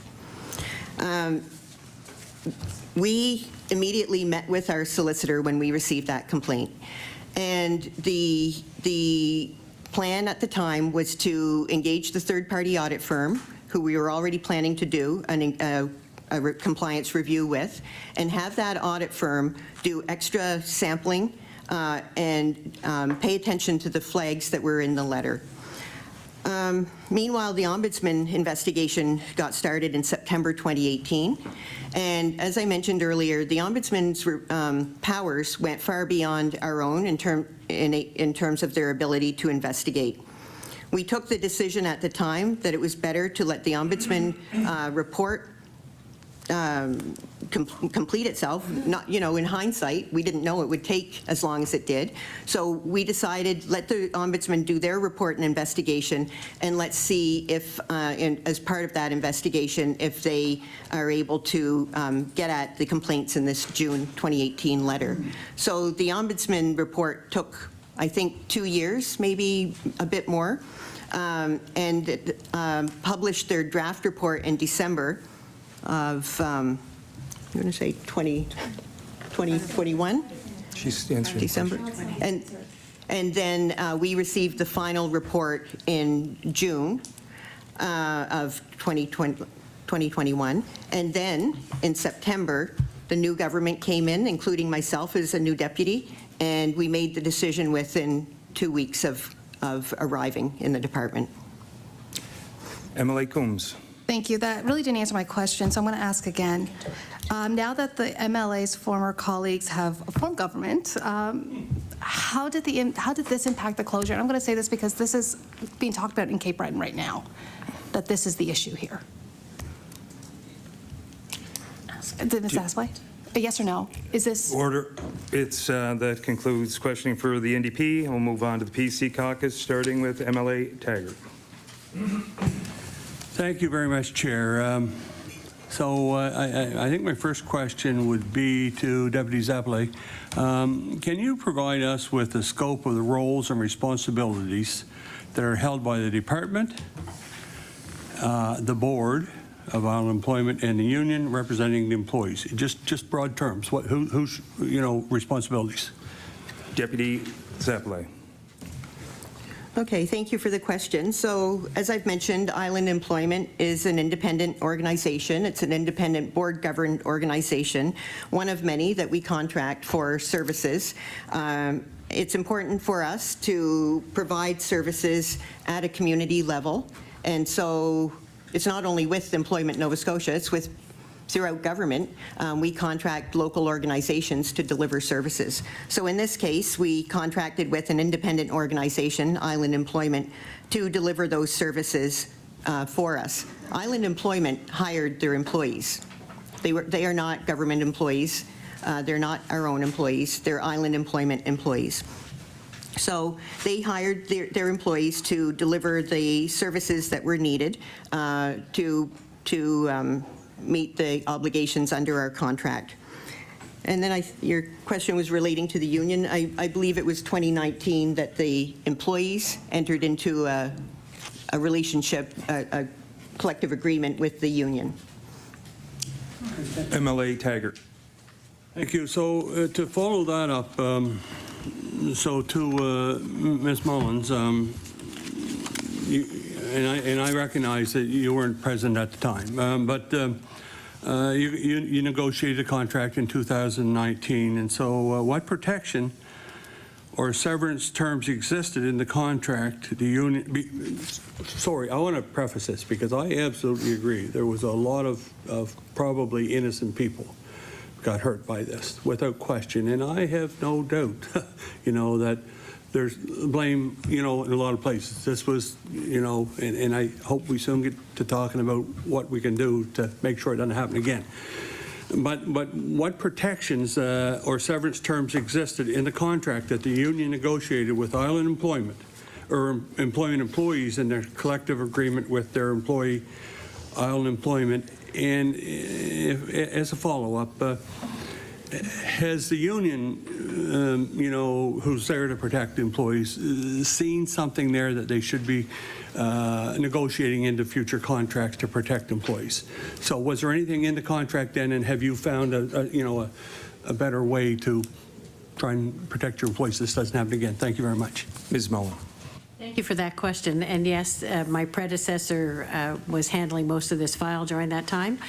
We immediately met with our solicitor when we received that complaint. And the plan at the time was to engage the third-party audit firm, who we were already planning to do a compliance review with, and have that audit firm do extra sampling and pay attention to the flags that were in the letter. Meanwhile, the Ombudsman investigation got started in September 2018. And as I mentioned earlier, the Ombudsman's powers went far beyond our own in terms of their ability to investigate. We took the decision at the time that it was better to let the Ombudsman report complete itself. Not, in hindsight, we didn't know it would take as long as it did. So we decided, let the Ombudsman do their report and investigation, and let's see if, as part of that investigation, if they are able to get at the complaints in this June 2018 letter. So the Ombudsman report took, I think, 2 years, maybe a bit more, and published their draft report in December of, I'm going to say 2021? She's answering. December. And then we received the final report in June of 2021. And then in September, the new government came in, including myself as a new deputy, and we made the decision within 2 weeks of arriving in the department. MLA Coombs. Thank you. That really didn't answer my question, so I'm going to ask again. Now that the MLA's former colleagues have formed government, how did this impact the closure? And I'm going to say this because this is being talked about in Cape Breton right now, that this is the issue here. Ms. Czapalay? A yes or no? Is this? Order. That concludes questioning for the NDP. We'll move on to the PC Caucus, starting with MLA Taggart. Thank you very much, Chair. I think my first question would be to Deputy Czapalay. Can you provide us with the scope of the roles and responsibilities that are held by the department, the board of Island Employment, and the union representing the employees? Just broad terms. Who's responsibilities? Deputy Czapalay. Okay, thank you for the question. So, as I've mentioned, Island Employment is an independent organization. It's an independent board-governed organization, one of many that we contract for services. It's important for us to provide services at a community level, and so it's not only with Employment Nova Scotia, it's with throughout government. We contract local organizations to deliver services. So in this case, we contracted with an independent organization, Island Employment, to deliver those services for us. Island Employment hired their employees. They are not government employees. They're not our own employees. They're Island Employment employees. So they hired their employees to deliver the services that were needed to meet the obligations under our contract. And then your question was relating to the union. I believe it was 2019 that the employees entered into a relationship, a collective agreement with the union. MLA Taggart. Thank you. So to follow that up, so to Ms. Mullins, and I recognize that you weren't present at the time, but you negotiated a contract in 2019, and so what protection or severance terms existed in the contract? The union. Sorry, I want to preface this because I absolutely agree. There was a lot of probably innocent people got hurt by this, without question, and I have no doubt, that there's blame, in a lot of places. This was, and I hope we soon get to talking about what we can do to make sure it doesn't happen again. But what protections or severance terms existed in the contract that the union negotiated with Island Employment or employment employees in their collective agreement with their employee, Island Employment? And as a follow-up, has the union, who's there to protect employees, seen something there that they should be negotiating into future contracts to protect employees? So was there anything in the contract then, and have you found a better way to try and protect your employees so this doesn't happen again? Thank you very much. Ms. Mullen. Thank you for that question. And yes, my predecessor was handling most of this file during that time.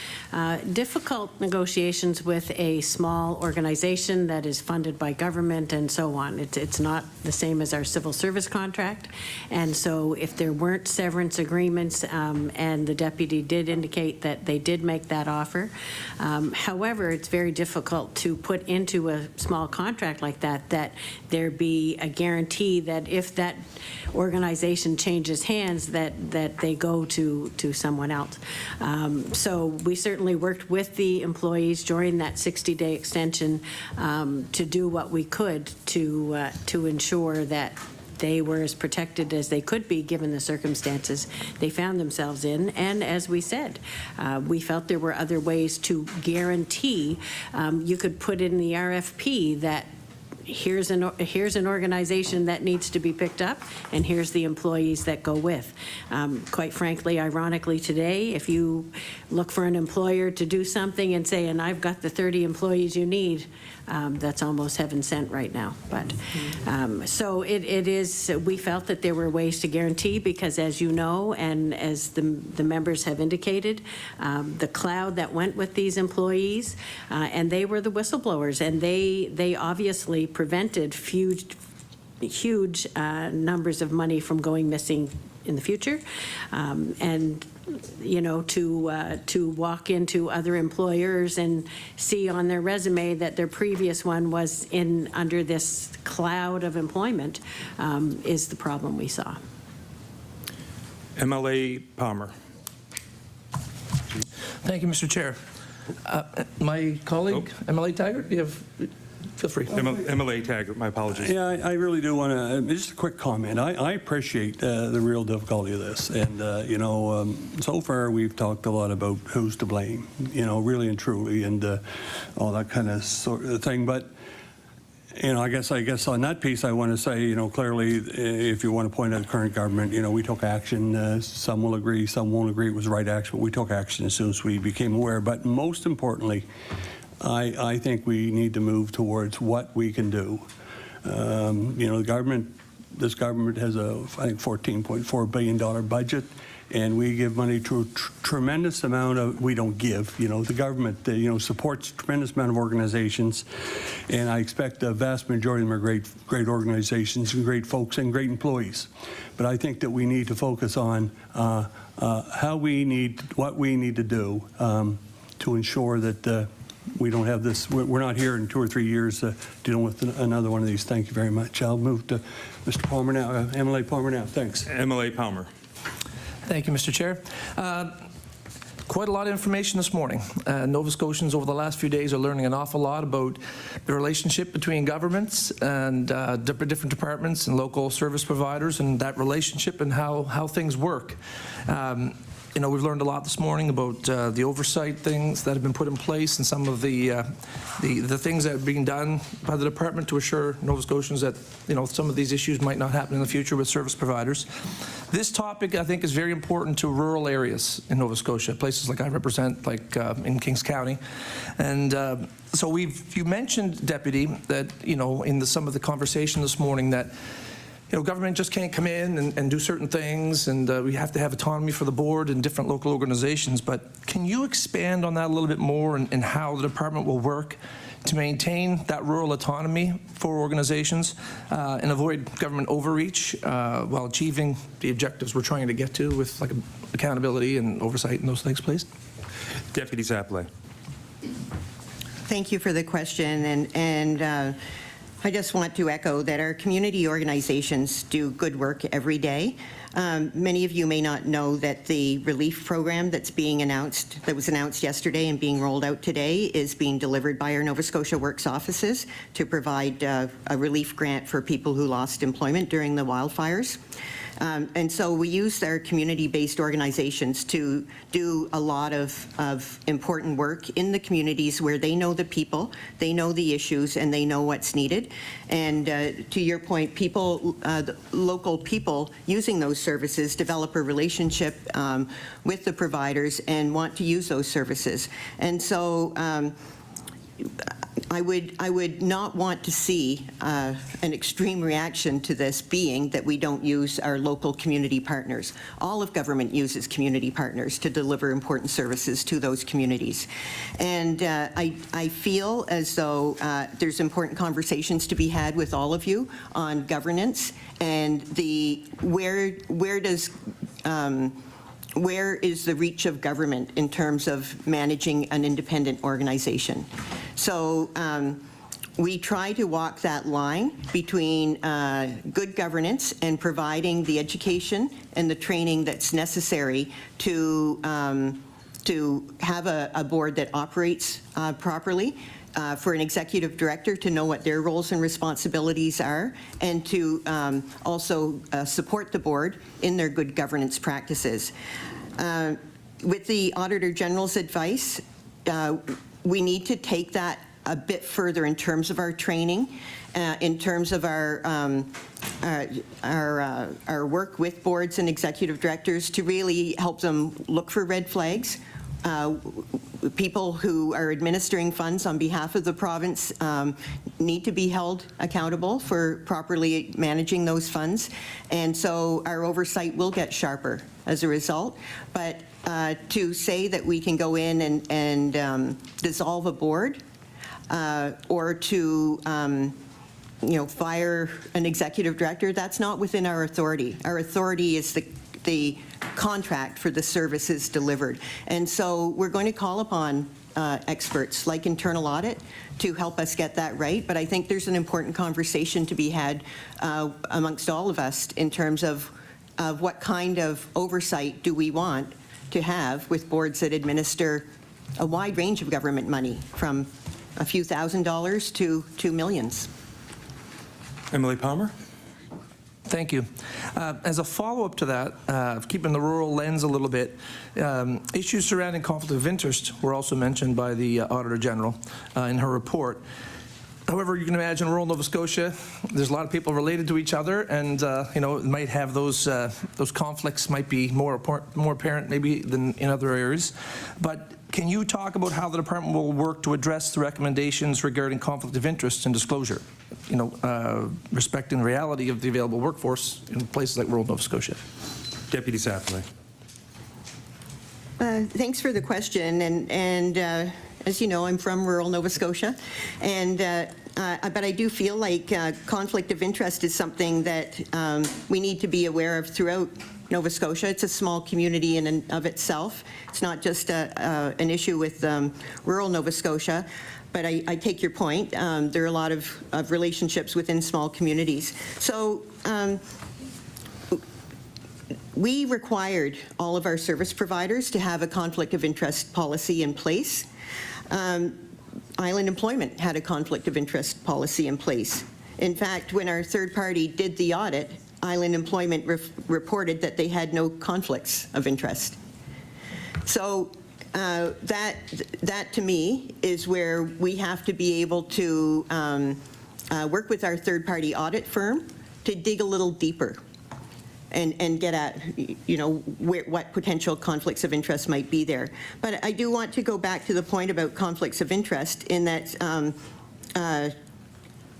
Difficult negotiations with a small organization that is funded by government and so on. It's not the same as our civil service contract. And so if there weren't severance agreements, and the deputy did indicate that they did make that offer. However, it's very difficult to put into a small contract like that there be a guarantee that if that organization changes hands, that they go to someone else. So we certainly worked with the employees during that 60-day extension to do what we could to ensure that they were as protected as they could be given the circumstances they found themselves in. And as we said, we felt there were other ways to guarantee. You could put in the RFP that here's an organization that needs to be picked up, and here's the employees that go with. Quite frankly, ironically today, if you look for an employer to do something and say, and I've got the 30 employees you need, that's almost heaven sent right now. But so it is, we felt that there were ways to guarantee because, as you know, and as the members have indicated, the cloud that went with these employees, and they were the whistleblowers, and they obviously prevented huge numbers of money from going missing in the future. And to walk into other employers and see on their resume that their previous one was under this cloud of employment is the problem we saw. MLA Palmer. Thank you, Mr. Chair. My colleague, MLA Taggart, feel free. MLA Taggart, my apologies. Yeah, I really do want to, just a quick comment. I appreciate the real difficulty of this. And, so far we've talked a lot about who's to blame, really and truly, and all that kind of sort of thing. But, I guess on that piece I want to say, clearly, if you want to point out the current government, we took action. Some will agree, some won't agree it was the right action, but we took action as soon as we became aware. But most importantly, I think we need to move towards what we can do. This government has I think, $14.4 billion budget, and we give money to a tremendous amount of, we don't give, the government, supports a tremendous amount of organizations, and I expect the vast majority of them are great organizations and great folks and great employees. But I think that we need to focus on what we need to do to ensure that we don't have this, we're not here in 2 or 3 years dealing with another one of these. Thank you very much. I'll move to Mr. Palmer now, MLA Palmer now. Thanks. MLA Palmer. Thank you, Mr. Chair. Quite a lot of information this morning. Nova Scotians over the last few days are learning an awful lot about the relationship between governments and different departments and local service providers, and that relationship and how things work. We've learned a lot this morning about the oversight things that have been put in place and some of the things that are being done by the department to assure Nova Scotians that some of these issues might not happen in the future with service providers. This topic, I think, is very important to rural areas in Nova Scotia, places like I represent, like in Kings County. And so you mentioned, Deputy, that in some of the conversation this morning that government just can't come in and do certain things, and we have to have autonomy for the board and different local organizations. But can you expand on that a little bit more and how the department will work to maintain that rural autonomy for organizations and avoid government overreach while achieving the objectives we're trying to get to with accountability and oversight and those things, please? Deputy Czapalay. Thank you for the question, and I just want to echo that our community organizations do good work every day. Many of you may not know that the relief program that was announced yesterday and being rolled out today is being delivered by our Nova Scotia Works offices to provide a relief grant for people who lost employment during the wildfires. And so we use our community-based organizations to do a lot of important work in the communities where they know the people, they know the issues, and they know what's needed. And to your point, the local people using those services develop a relationship with the providers and want to use those services. And so I would not want to see an extreme reaction to this being that we don't use our local community partners. All of government uses community partners to deliver important services to those communities. And I feel as though there's important conversations to be had with all of you on governance and where is the reach of government in terms of managing an independent organization. So we try to walk that line between good governance and providing the education and the training that's necessary to have a board that operates properly, for an executive director to know what their roles and responsibilities are, and to also support the board in their good governance practices. With the Auditor General's advice, we need to take that a bit further in terms of our training, in terms of our work with boards and executive directors to really help them look for red flags. People who are administering funds on behalf of the province need to be held accountable for properly managing those funds, and so our oversight will get sharper as a result. But to say that we can go in and dissolve a board or to fire an executive director, that's not within our authority. Our authority is the contract for the services delivered. And so we're going to call upon experts like internal audit to help us get that right. But I think there's an important conversation to be had amongst all of us in terms of what kind of oversight do we want to have with boards that administer a wide range of government money, from a few $1,000s to millions. Emily Palmer? Thank you. As a follow-up to that, keeping the rural lens a little bit, issues surrounding conflict of interest were also mentioned by the Auditor General in her report. However, you can imagine rural Nova Scotia, there's a lot of people related to each other, and you know, it might have those conflicts might be more apparent maybe than in other areas. But can you talk about how the department will work to address the recommendations regarding conflict of interest and disclosure, you know, respecting the reality of the available workforce in places like rural Nova Scotia? Deputy Czapalay. Thanks for the question, and as you know, I'm from rural Nova Scotia, and but I do feel like conflict of interest is something that we need to be aware of throughout Nova Scotia. It's a small community in and of itself. It's not just an issue with rural Nova Scotia, but I take your point. There are a lot of relationships within small communities. So we required all of our service providers to have a conflict of interest policy in place. Island Employment had a conflict of interest policy in place. In fact, when our third party did the audit, Island Employment reported that they had no conflicts of interest. So that to me is where we have to be able to work with our third party audit firm to dig a little deeper and get at, you know, what potential conflicts of interest might be there. But I do want to go back to the point about conflicts of interest in that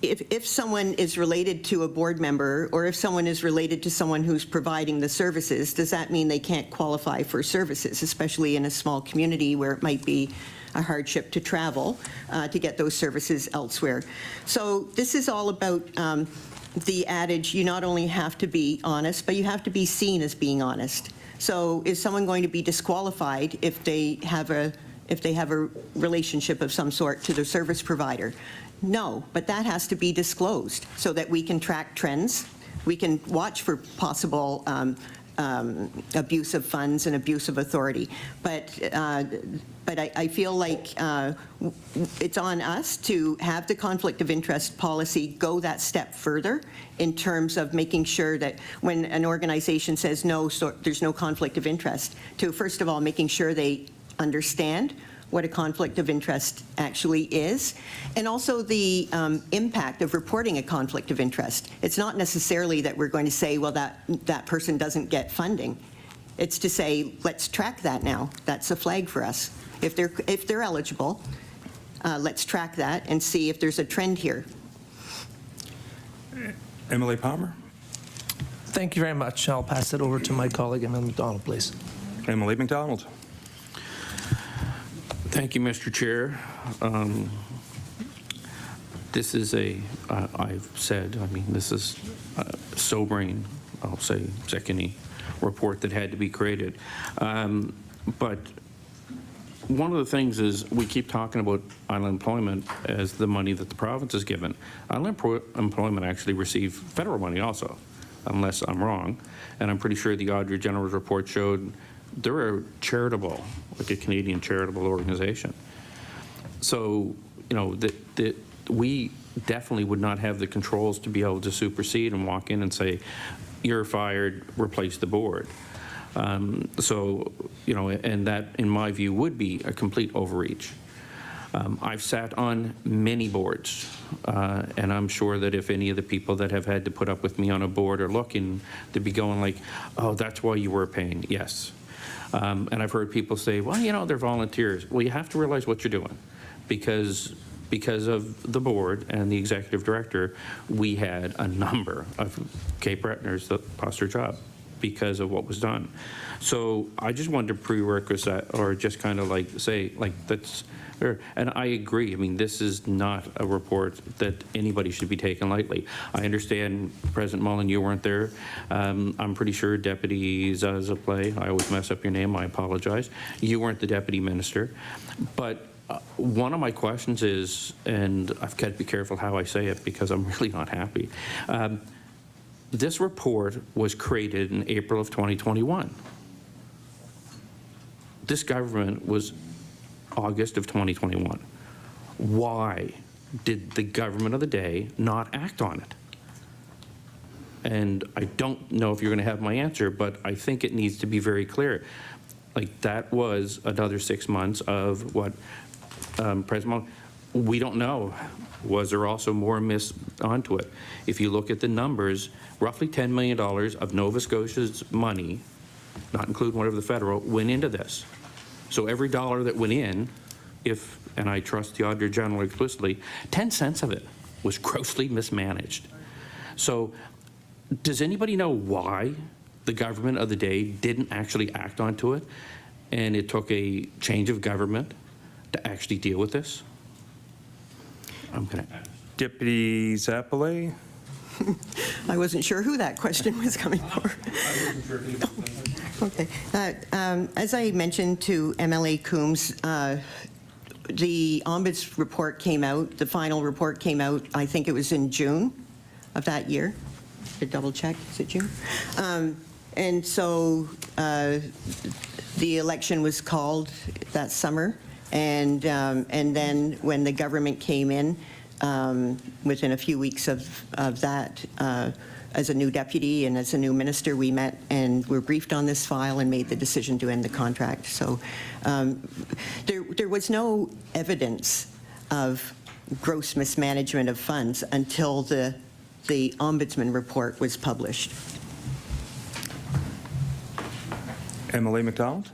if someone is related to a board member, or if someone is related to someone who's providing the services, does that mean they can't qualify for services, especially in a small community where it might be a hardship to travel to get those services elsewhere? So this is all about the adage, you not only have to be honest, but you have to be seen as being honest. So is someone going to be disqualified if they have a relationship of some sort to their service provider? No, but that has to be disclosed so that we can track trends. We can watch for possible abuse of funds and abuse of authority. But I feel like it's on us to have the conflict of interest policy go that step further in terms of making sure that when an organization says no, so there's no conflict of interest, to first of all making sure they understand what a conflict of interest actually is, and also the impact of reporting a conflict of interest. It's not necessarily that we're going to say, well, that person doesn't get funding. It's to say, let's track that now. That's a flag for us. If they're eligible, let's track that and see if there's a trend here. Emily Palmer? Thank you very much. I'll pass it over to my colleague, Emily McDonald, please. Emily McDonald. Thank you, Mr. Chair. This is I've said, I mean, this is a sobering, I'll say, second-y report that had to be created. But one of the things is we keep talking about island employment as the money that the province is given. Island employment actually receive federal money also, unless I'm wrong. And I'm pretty sure the Auditor General's report showed they're a charitable, like a Canadian charitable organization. So, you know, we definitely would not have the controls to be able to supersede and walk in and say, you're fired, replace the board. So, you know, and that, in my view, would be a complete overreach. I've sat on many boards, and I'm sure that if any of the people that have had to put up with me on a board are looking, they'd be going like, oh, that's why you were paying. Yes. And I've heard people say, well, you know, they're volunteers. Well, you have to realize what you're doing, because of the board and the executive director, we had a number of Cape Bretoners that lost their job because of what was done. So I just wanted to prerequisite, or just kind of like say, like, that's fair. And I agree. I mean, this is not a report that anybody should be taken lightly. I understand, President Mullen, you weren't there. I'm pretty sure Deputy Czapalay, I always mess up your name, I apologize. You weren't the Deputy Minister. But one of my questions is, and I've got to be careful how I say it because I'm really not happy. This report was created in April of 2021. This government was August of 2021. Why did the government of the day not act on it? And I don't know if you're going to have my answer, but I think it needs to be very clear. Like, that was another 6 months of what, President Mullen, we don't know. Was there also more missed onto it? If you look at the numbers, roughly $10 million of Nova Scotia's money, not including whatever the federal, went into this. So every dollar that went in, if, and I trust the Auditor General explicitly, 10 cents of it was grossly mismanaged. So does anybody know why the government of the day didn't actually act onto it, and it took a change of government to actually deal with this? I'm going to... Deputy Czapalay? I wasn't sure who that question was coming for. Okay. As I mentioned to MLA Coombs, the Ombuds report came out, the final report came out, I think it was in June of that year. To double check, is it June? And so the election was called that summer, and then when the government came in, within a few weeks of that, as a new deputy and as a new minister, we met and were briefed on this file and made the decision to end the contract. So there was no evidence of gross mismanagement of funds until the Ombudsman report was published. MLA McDonald?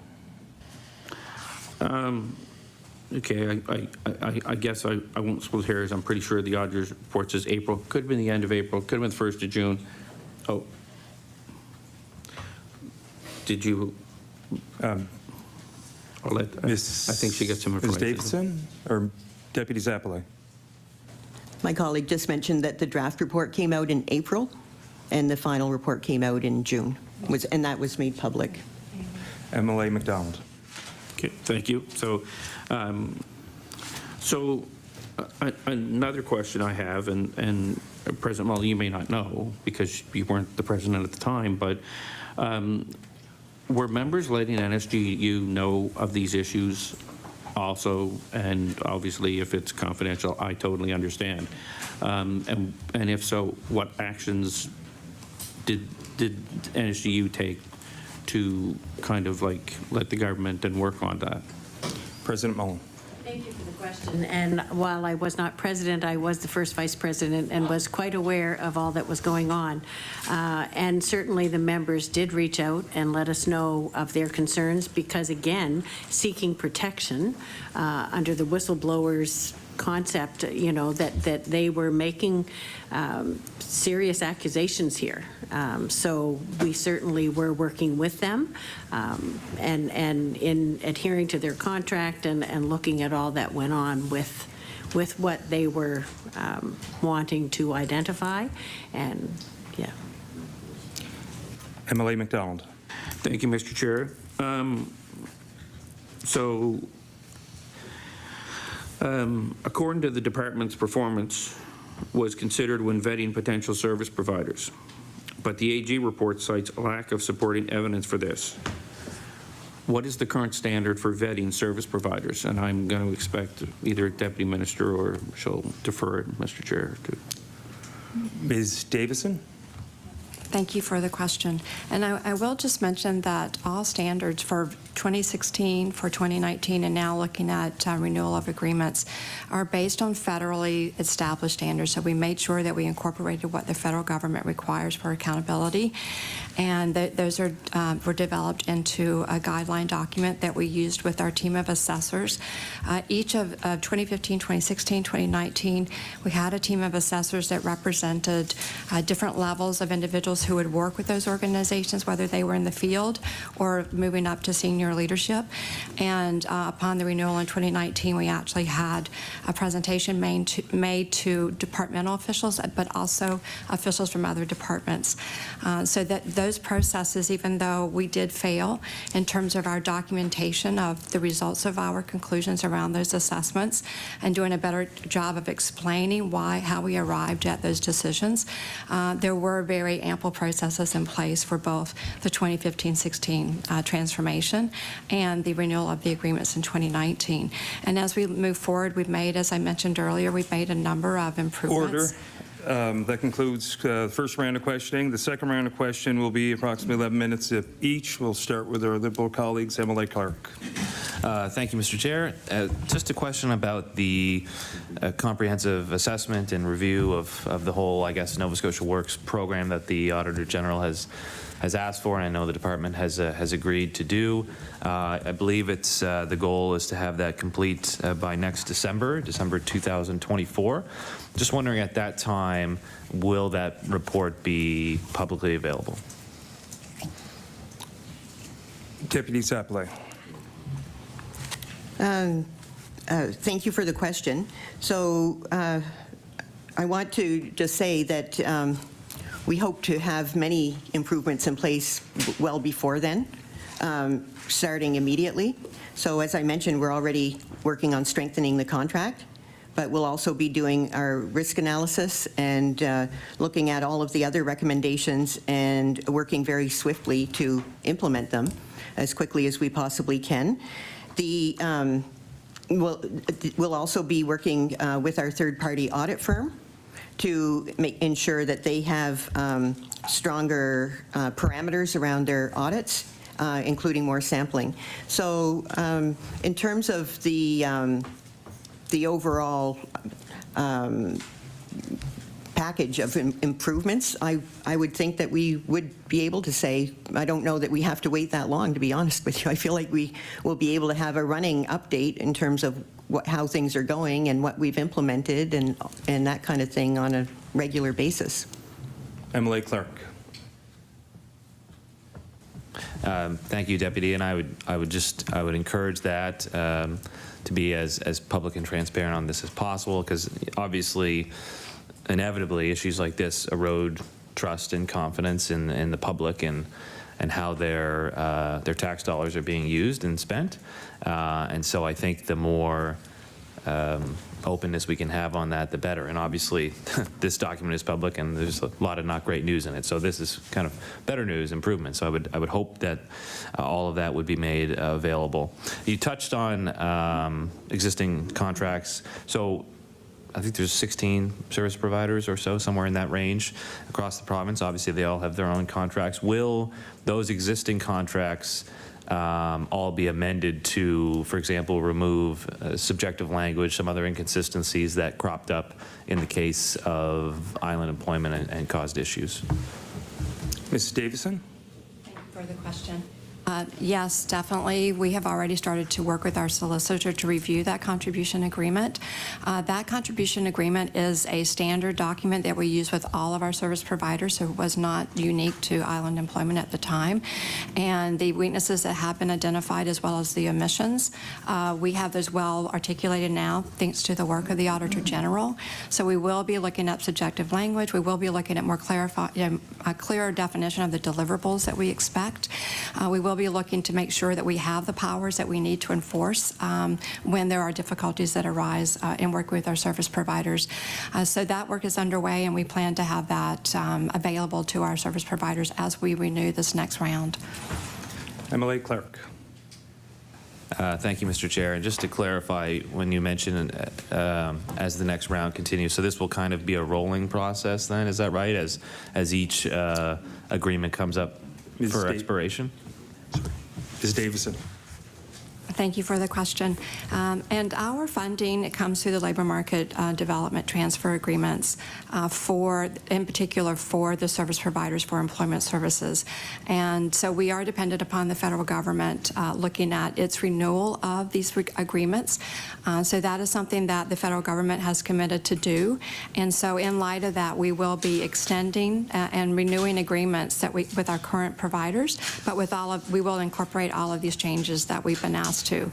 Okay, I guess I won't split hairs. I'm pretty sure the auditor's report says April. Could have been the end of April. Could have been the 1st of June. Oh. Did you? I'll let, I think she gets some information. Ms. Davison or Deputy Czapalay? My colleague just mentioned that the draft report came out in April and the final report came out in June, and that was made public. MLA McDonald. Okay, thank you. So, another question I have, and President Mullen, you may not know because you weren't the president at the time, but were members letting NSGU know of these issues also? And obviously, if it's confidential, I totally understand. And if so, what actions did NSGU take to kind of like let the government and work on that? President Mullen. Thank you for the question. And while I was not president, I was the first vice president and was quite aware of all that was going on. And certainly the members did reach out and let us know of their concerns because, again, seeking protection under the whistleblowers concept, you know, that they were making serious accusations here. So we certainly were working with them and in adhering to their contract and looking at all that went on with what they were wanting to identify. And yeah. MLA McDonald. Thank you, Mr. Chair. According to the department's performance was considered when vetting potential service providers, but the AG report cites a lack of supporting evidence for this. What is the current standard for vetting service providers? And I'm going to expect either a deputy minister or she'll defer it, Mr. Chair. To Ms. Davison? Thank you for the question. And I will just mention that all standards for 2016, for 2019, and now looking at renewal of agreements are based on federally established standards. So we made sure that we incorporated what the federal government requires for accountability. And those were developed into a guideline document that we used with our team of assessors. Each of 2015, 2016, 2019, we had a team of assessors that represented different levels of individual individuals who would work with those organizations, whether they were in the field or moving up to senior leadership. And upon the renewal in 2019, we actually had a presentation made to departmental officials, but also officials from other departments. So that those processes, even though we did fail in terms of our documentation of the results of our conclusions around those assessments and doing a better job of explaining how we arrived at those decisions, there were very ample processes in place for both the 2015-16 transformation and the renewal of the agreements in 2019. And as we move forward, we've made, as I mentioned earlier, we've made a number of improvements. Order. That concludes the first round of questioning. The second round of question will be approximately 11 minutes each. We'll start with our Liberal colleagues, MLA Clark. Thank you, Mr. Chair. Just a question about the comprehensive assessment and review of the whole, I guess, Nova Scotia Works program that the Auditor General has asked for, and I know the department has agreed to do. I believe it's the goal is to have that complete by next December 2024. Just wondering, at that time, will that report be publicly available? Deputy Czapalay. Thank you for the question. So I want to just say that we hope to have many improvements in place well before then, starting immediately. So as I mentioned, we're already working on strengthening the contract, but we'll also be doing our risk analysis and looking at all of the other recommendations and working very swiftly to implement them as quickly as we possibly can. We'll also be working with our third-party audit firm to ensure that they have stronger parameters around their audits, including more sampling. So in terms of the overall package of improvements, I would think that we would be able to say, I don't know that we have to wait that long, to be honest with you. I feel like we will be able to have a running update in terms of how things are going and what we've implemented and that kind of thing on a regular basis. MLA Clark. Thank you, Deputy, and I would encourage that to be as public and transparent on this as possible, because obviously, inevitably, issues like this erode trust and confidence in the public and how their tax dollars are being used and spent. And so I think the more openness we can have on that, the better. And obviously, this document is public, and there's a lot of not great news in it. So this is kind of better news, improvement. So I would hope that all of that would be made available. You touched on existing contracts. So I think there's 16 service providers or so, somewhere in that range across the province. Obviously, they all have their own contracts. Will those existing contracts all be amended to, for example, remove subjective language, some other inconsistencies that cropped up in the case of island employment and caused issues? Mrs. Davison? Thank you for the question. Yes, definitely. We have already started to work with our solicitor to review that contribution agreement. That contribution agreement is a standard document that we use with all of our service providers, so it was not unique to island employment at the time. And the weaknesses that have been identified, as well as the omissions, we have those well articulated now, thanks to the work of the Auditor General. So we will be looking at subjective language. We will be looking at more a clearer definition of the deliverables that we expect. We will be looking to make sure that we have the powers that we need to enforce when there are difficulties that arise in working with our service providers. So that work is underway, and we plan to have that available to our service providers as we renew this next round. MLA Clark. Thank you, Mr. Chair. And just to clarify, when you mention as the next round continues, so this will kind of be a rolling process then, is that right? As each agreement comes up for expiration? Ms. Davison. Thank you for the question. And our funding, it comes through the labor market development transfer agreements in particular for the service providers for employment services. And so we are dependent upon the federal government looking at its renewal of these agreements. So that is something that the federal government has committed to do. And so in light of that, we will be extending and renewing agreements that with our current providers, but we will incorporate all of these changes that we've been asked to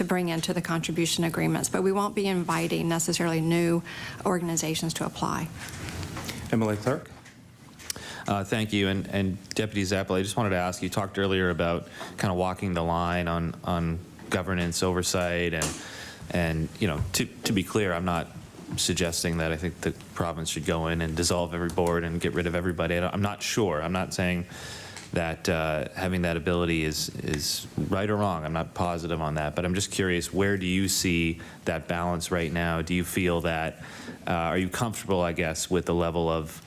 bring into the contribution agreements. But we won't be inviting necessarily new organizations to apply. MLA Clark. Thank you. And Deputy Czapalay, I just wanted to ask, you talked earlier about kind of walking the line on governance oversight and you know, to be clear, I'm not suggesting that I think the province should go in and dissolve every board and get rid of everybody. I'm not sure. I'm not saying that having that ability is right or wrong. I'm not positive on that, but I'm just curious, where do you see that balance right now? Do you feel that, are you comfortable, I guess, with the level of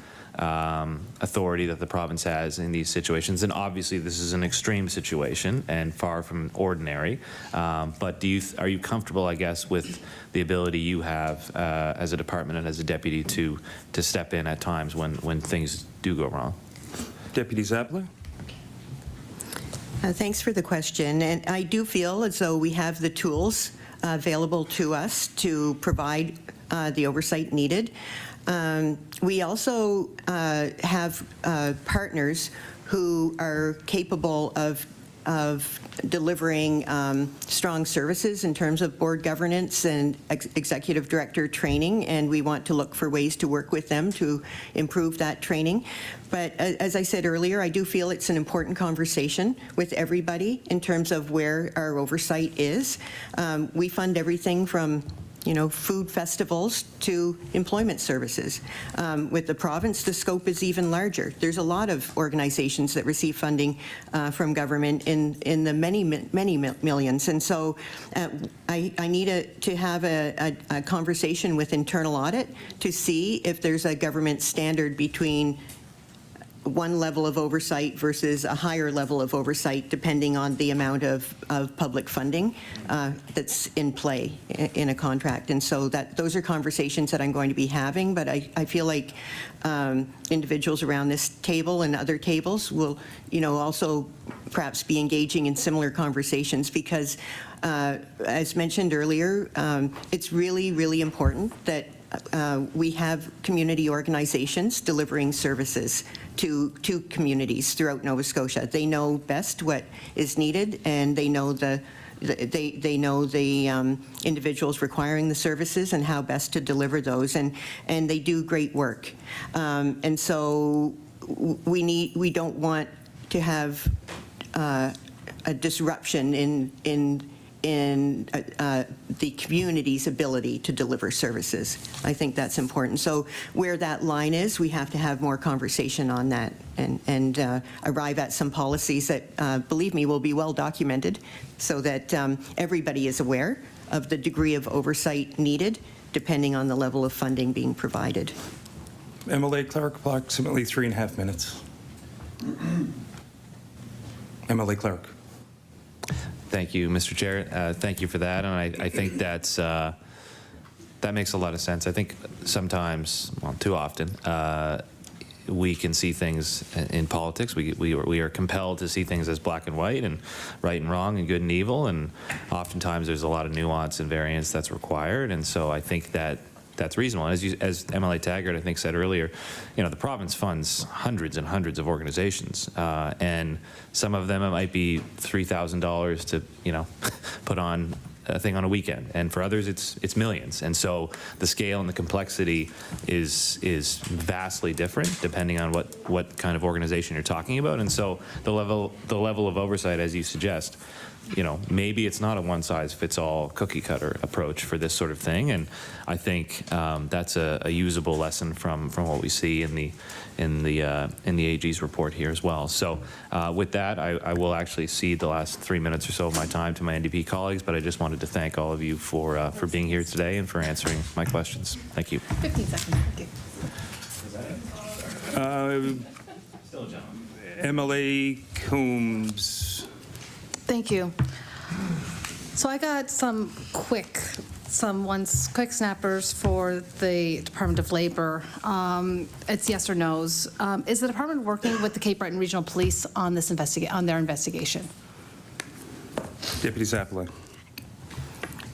authority that the province has in these situations? And obviously this is an extreme situation and far from ordinary, but are you comfortable, I guess, with the ability you have as a department and as a deputy to step in at times when things do go wrong? Deputy Czapalay. Thanks for the question. And I do feel as though we have the tools available to us to provide the oversight needed. We also have partners who are capable of delivering strong services in terms of board governance and executive director training, and we want to look for ways to work with them to improve that training. But as I said earlier, I do feel it's an important conversation with everybody in terms of where our oversight is. We fund everything from food festivals to employment services. With the province, the scope is even larger. There's a lot of organizations that receive funding from government in the many millions. And so I need to have a conversation with internal audit to see if there's a government standard between one level of oversight versus a higher level of oversight, depending on the amount of public funding that's in play in a contract. And so those are conversations that I'm going to be having, but I feel like individuals around this table and other tables will, also perhaps be engaging in similar conversations because, as mentioned earlier, it's really, really important that we have community organizations delivering services to communities throughout Nova Scotia. They know best what is needed, and they know the individuals requiring the services and how best to deliver those, and they do great work. And so we don't want to have a disruption in the community's ability to deliver services. I think that's important. So where that line is, we have to have more conversation on that and arrive at some policies that, believe me, will be well documented so that everybody is aware of the degree of oversight needed depending on the level of funding being provided. MLA Clark, approximately 3.5 minutes. MLA Clark. Thank you, Mr. Chair. Thank you for that, and I think that makes a lot of sense. I think sometimes, well, too often, we can see things in politics. We are compelled to see things as black and white and right and wrong and good and evil, and oftentimes there's a lot of nuance and variance that's required, and so I think that's reasonable. And as MLA Taggart, I think, said earlier, the province funds hundreds and hundreds of organizations, and some of them it might be $3,000 to, put on a thing on a weekend, and for others it's millions. And so the scale and the complexity is vastly different depending on what kind of organization you're talking about. And so the level of oversight, as you suggest, maybe it's not a one-size-fits-all cookie-cutter approach for this sort of thing, and I think that's a usable lesson from what we see in the AG's report here as well. So with that, I will actually cede the last 3 minutes or so of my time to my NDP colleagues, but I just wanted to thank all of you for being here today and for answering my questions. Thank you. 15 seconds. Still a gentleman. MLA Coombs. Thank you. So I got some quick snappers for the Department of Labor. It's yes or no's. Is the department working with the Cape Breton Regional Police on this on their investigation? Deputy Czapalay.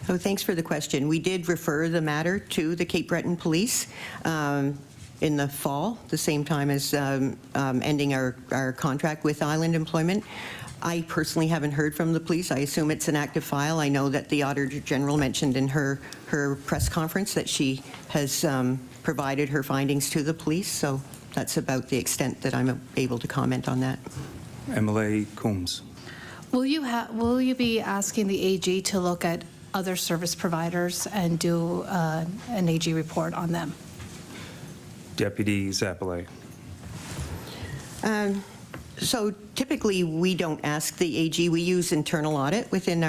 So thanks for the question. We did refer the matter to the Cape Breton Police in the fall, the same time as ending our contract with Island Employment. I personally haven't heard from the police. I assume it's an active file. I know that the Auditor General mentioned in her press conference that she has provided her findings to the police, so that's about the extent that I'm able to comment on that. MLA Combs. Will you be asking the AG to look at other service providers and do an AG report on them? Deputy Czapalay. So typically, we don't ask the AG. We use internal audit within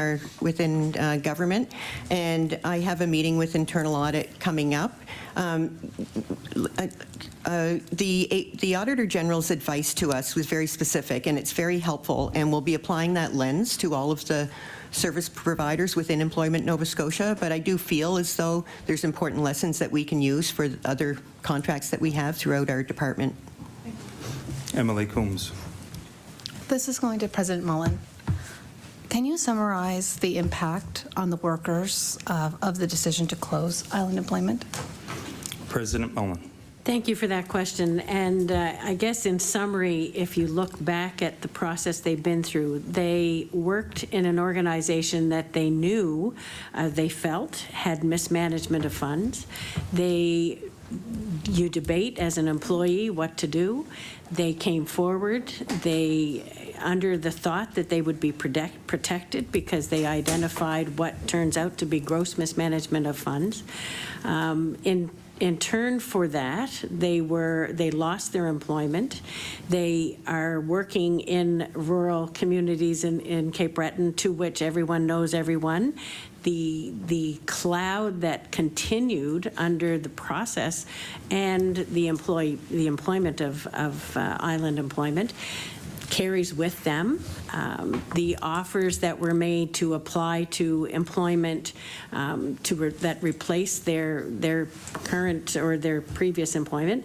government, and I have a meeting with internal audit coming up. The Auditor General's advice to us was very specific, and it's very helpful, and we'll be applying that lens to all of the service providers within Employment Nova Scotia, but I do feel as though there's important lessons that we can use for other contracts that we have throughout our department. MLA Combs. This is going to President Mullen. Can you summarize the impact on the workers of the decision to close Island Employment? President Mullen. Thank you for that question. And I guess in summary, if you look back at the process they've been through, they worked in an organization that they knew, they felt, had mismanagement of funds. You debate as an employee what to do. They came forward, under the thought that they would be protected because they identified what turns out to be gross mismanagement of funds. In turn for that, they lost their employment. They are working in rural communities in Cape Breton, to which everyone knows everyone. The cloud that continued under the process and the employment of Island Employment carries with them. The offers that were made to apply to employment that replaced their current or their previous employment,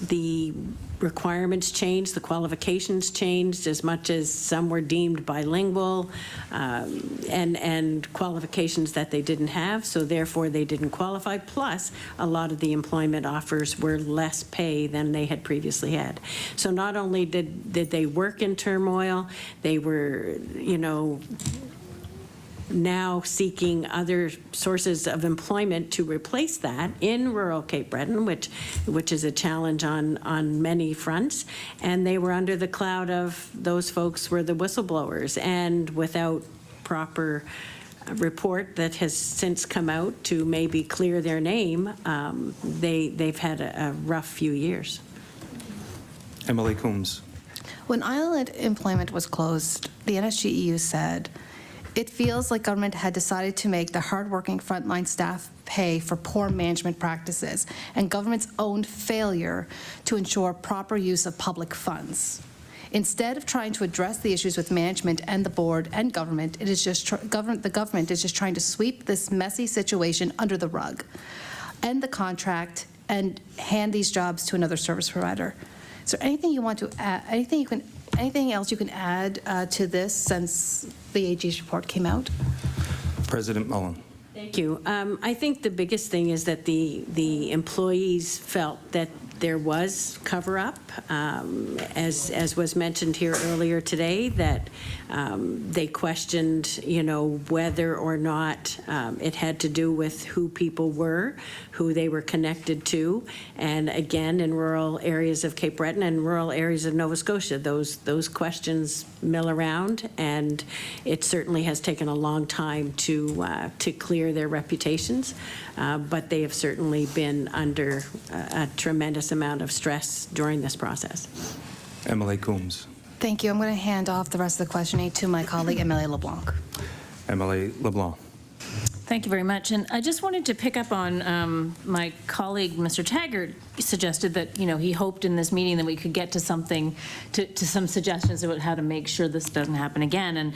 the requirements changed, the qualifications changed, as much as some were deemed bilingual and qualifications that they didn't have, so therefore they didn't qualify. Plus, a lot of the employment offers were less pay than they had previously had. So not only did they work in turmoil, they were, now seeking other sources of employment to replace that in rural Cape Breton, which is a challenge on many fronts. And they were under the cloud of those folks were the whistleblowers, and without proper report that has since come out to maybe clear their name, they've had a rough few years. MLA Combs. When Island Employment was closed, the NSGEU said, "It feels like government had decided to make the hardworking frontline staff pay for poor management practices and government's own failure to ensure proper use of public funds. Instead of trying to address the issues with management and the board and government, the government is just trying to sweep this messy situation under the rug, end the contract, and hand these jobs to another service provider." Is there anything you want to add? Anything else you can add to this since the AG's report came out? President Mullen. Thank you. I think the biggest thing is that the employees felt that there was cover-up, as was mentioned here earlier today, that they questioned, whether or not it had to do with who people were, who they were connected to, and again, in rural areas of Cape Breton and rural areas of Nova Scotia, those questions mill around, and it certainly has taken a long time to clear their reputations, but they have certainly been under a tremendous amount of stress during this process. MLA Combs. Thank you. I'm going to hand off the rest of the questioning to my colleague, MLA LeBlanc. MLA LeBlanc. Thank you very much. And I just wanted to pick up on my colleague, Mr. Taggart, suggested that, he hoped in this meeting that we could get to something, to some suggestions about how to make sure this doesn't happen again. And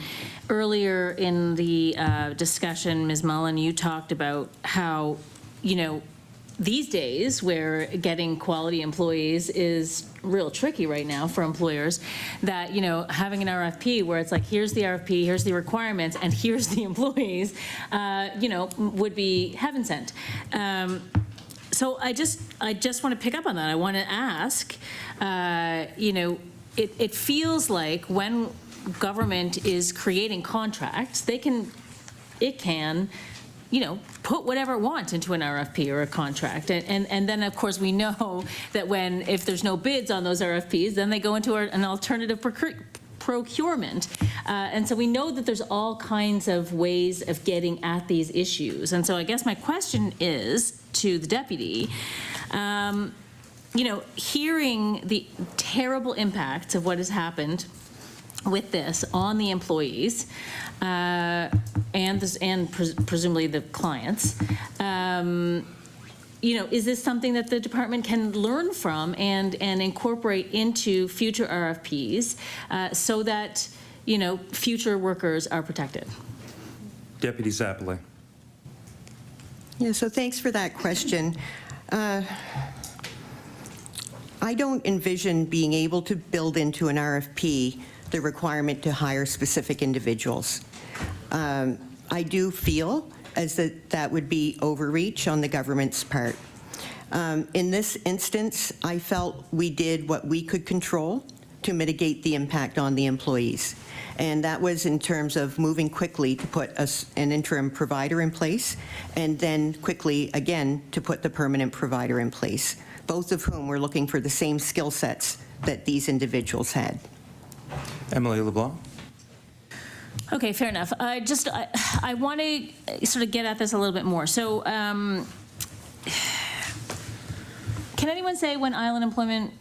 earlier in the discussion, Ms. Mullen, you talked about how, these days where getting quality employees is real tricky right now for employers, that, having an RFP where it's like, here's the RFP, here's the requirements, and here's the employees, would be heaven sent. So I just want to pick up on that. I want to ask, it feels like when government is creating contracts, it can put whatever it wants into an RFP or a contract. And then, of course, we know that if there's no bids on those RFPs, then they go into an alternative procurement. And so we know that there's all kinds of ways of getting at these issues. And so I guess my question is to the deputy, hearing the terrible impacts of what has happened with this on the employees, and presumably the clients, is this something that the department can learn from and incorporate into future RFPs so that, future workers are protected? Deputy Czapalay. Yeah, so thanks for that question. I don't envision being able to build into an RFP the requirement to hire specific individuals. I do feel as that would be overreach on the government's part. In this instance, I felt we did what we could control to mitigate the impact on the employees. And that was in terms of moving quickly to put an interim provider in place, and then quickly again to put the permanent provider in place, both of whom were looking for the same skill sets that these individuals had. Emily LeBlanc. Okay, fair enough. I want to sort of get at this a little bit more. So can anyone say when Island Employment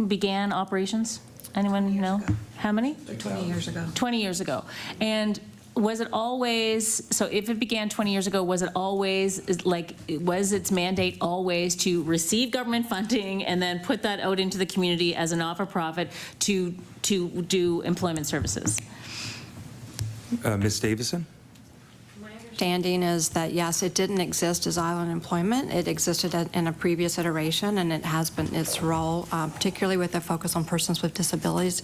began operations? Anyone know? How many? 20 years ago. 20 years ago. And was it always, so if it began 20 years ago, was it always, was its mandate always to receive government funding and then put that out into the community as a not-for-profit to do employment services? Ms. Davison? My understanding is that, yes, it didn't exist as Island Employment. It existed in a previous iteration, and it has been its role, particularly with a focus on persons with disabilities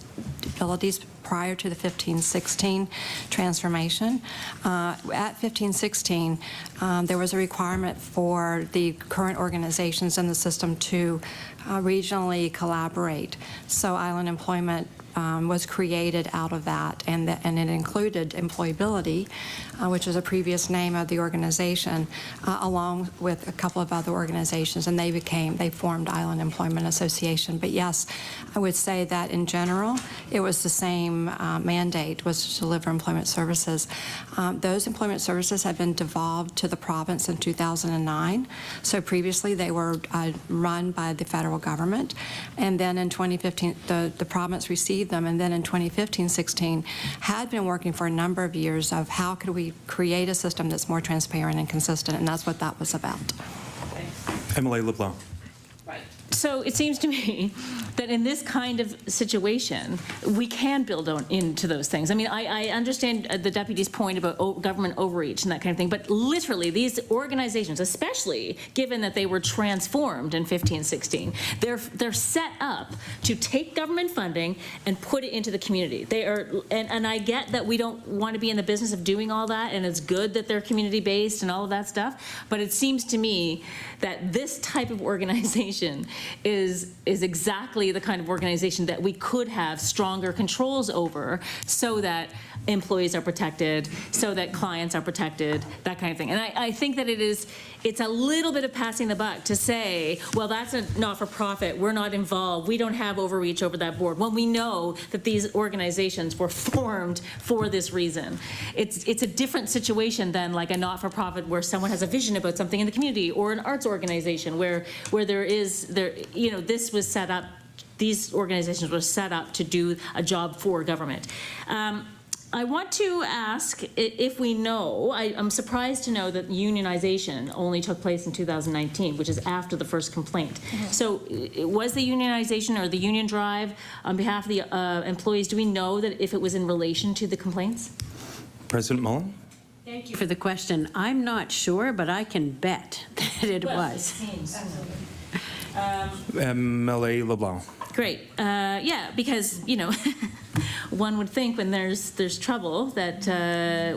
prior to the 1516 transformation. At 1516, there was a requirement for the current organizations in the system to regionally collaborate. So Island Employment was created out of that, and it included Employability, which is a previous name of the organization, along with a couple of other organizations, and they formed Island Employment Association. But yes, I would say that in general, it was the same mandate, was to deliver employment services. Those employment services had been devolved to the province in 2009. So previously they were run by the federal government, and then in 2015 the province received them, and then in 2015-16 had been working for a number of years of how could we create a system that's more transparent and consistent, and that's what that was about. Emily LeBlanc. So it seems to me that in this kind of situation, we can build into those things. I mean, I understand the deputy's point about government overreach and that kind of thing, but literally these organizations, especially given that they were transformed in 1516, they're set up to take government funding and put it into the community. They are, and I get that we don't want to be in the business of doing all that, and it's good that they're community-based and all of that stuff, but it seems to me that this type of organization is exactly the kind of organization that we could have stronger controls over so that employees are protected, so that clients are protected, that kind of thing. And I think that it's a little bit of passing the buck to say, well, that's a not-for-profit, we're not involved, we don't have overreach over that board, when we know that these organizations were formed for this reason. It's a different situation than like a not-for-profit where someone has a vision about something in the community, or an arts organization where this was set up, these organizations were set up to do a job for government. I want to ask if we know, I'm surprised to know that unionization only took place in 2019, which is after the first complaint. So was the unionization or the union drive on behalf of the employees, do we know that if it was in relation to the complaints? President Mullen? Thank you for the question. I'm not sure, but I can bet that it was. MLA LeBlanc. Great. Yeah, because, you know, one would think when there's trouble that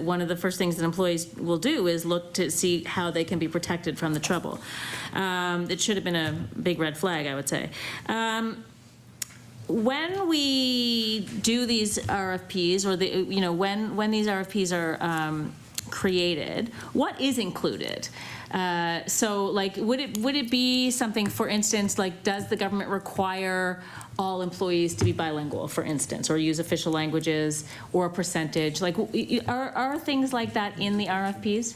one of the first things that employees will do is look to see how they can be protected from the trouble. It should have been a big red flag, I would say. When we do these RFPs, or when these RFPs are created, what is included? So, like, would it be something, for instance, like, does the government require all employees to be bilingual, for instance, or use official languages, or a percentage? Like, are things like that in the RFPs?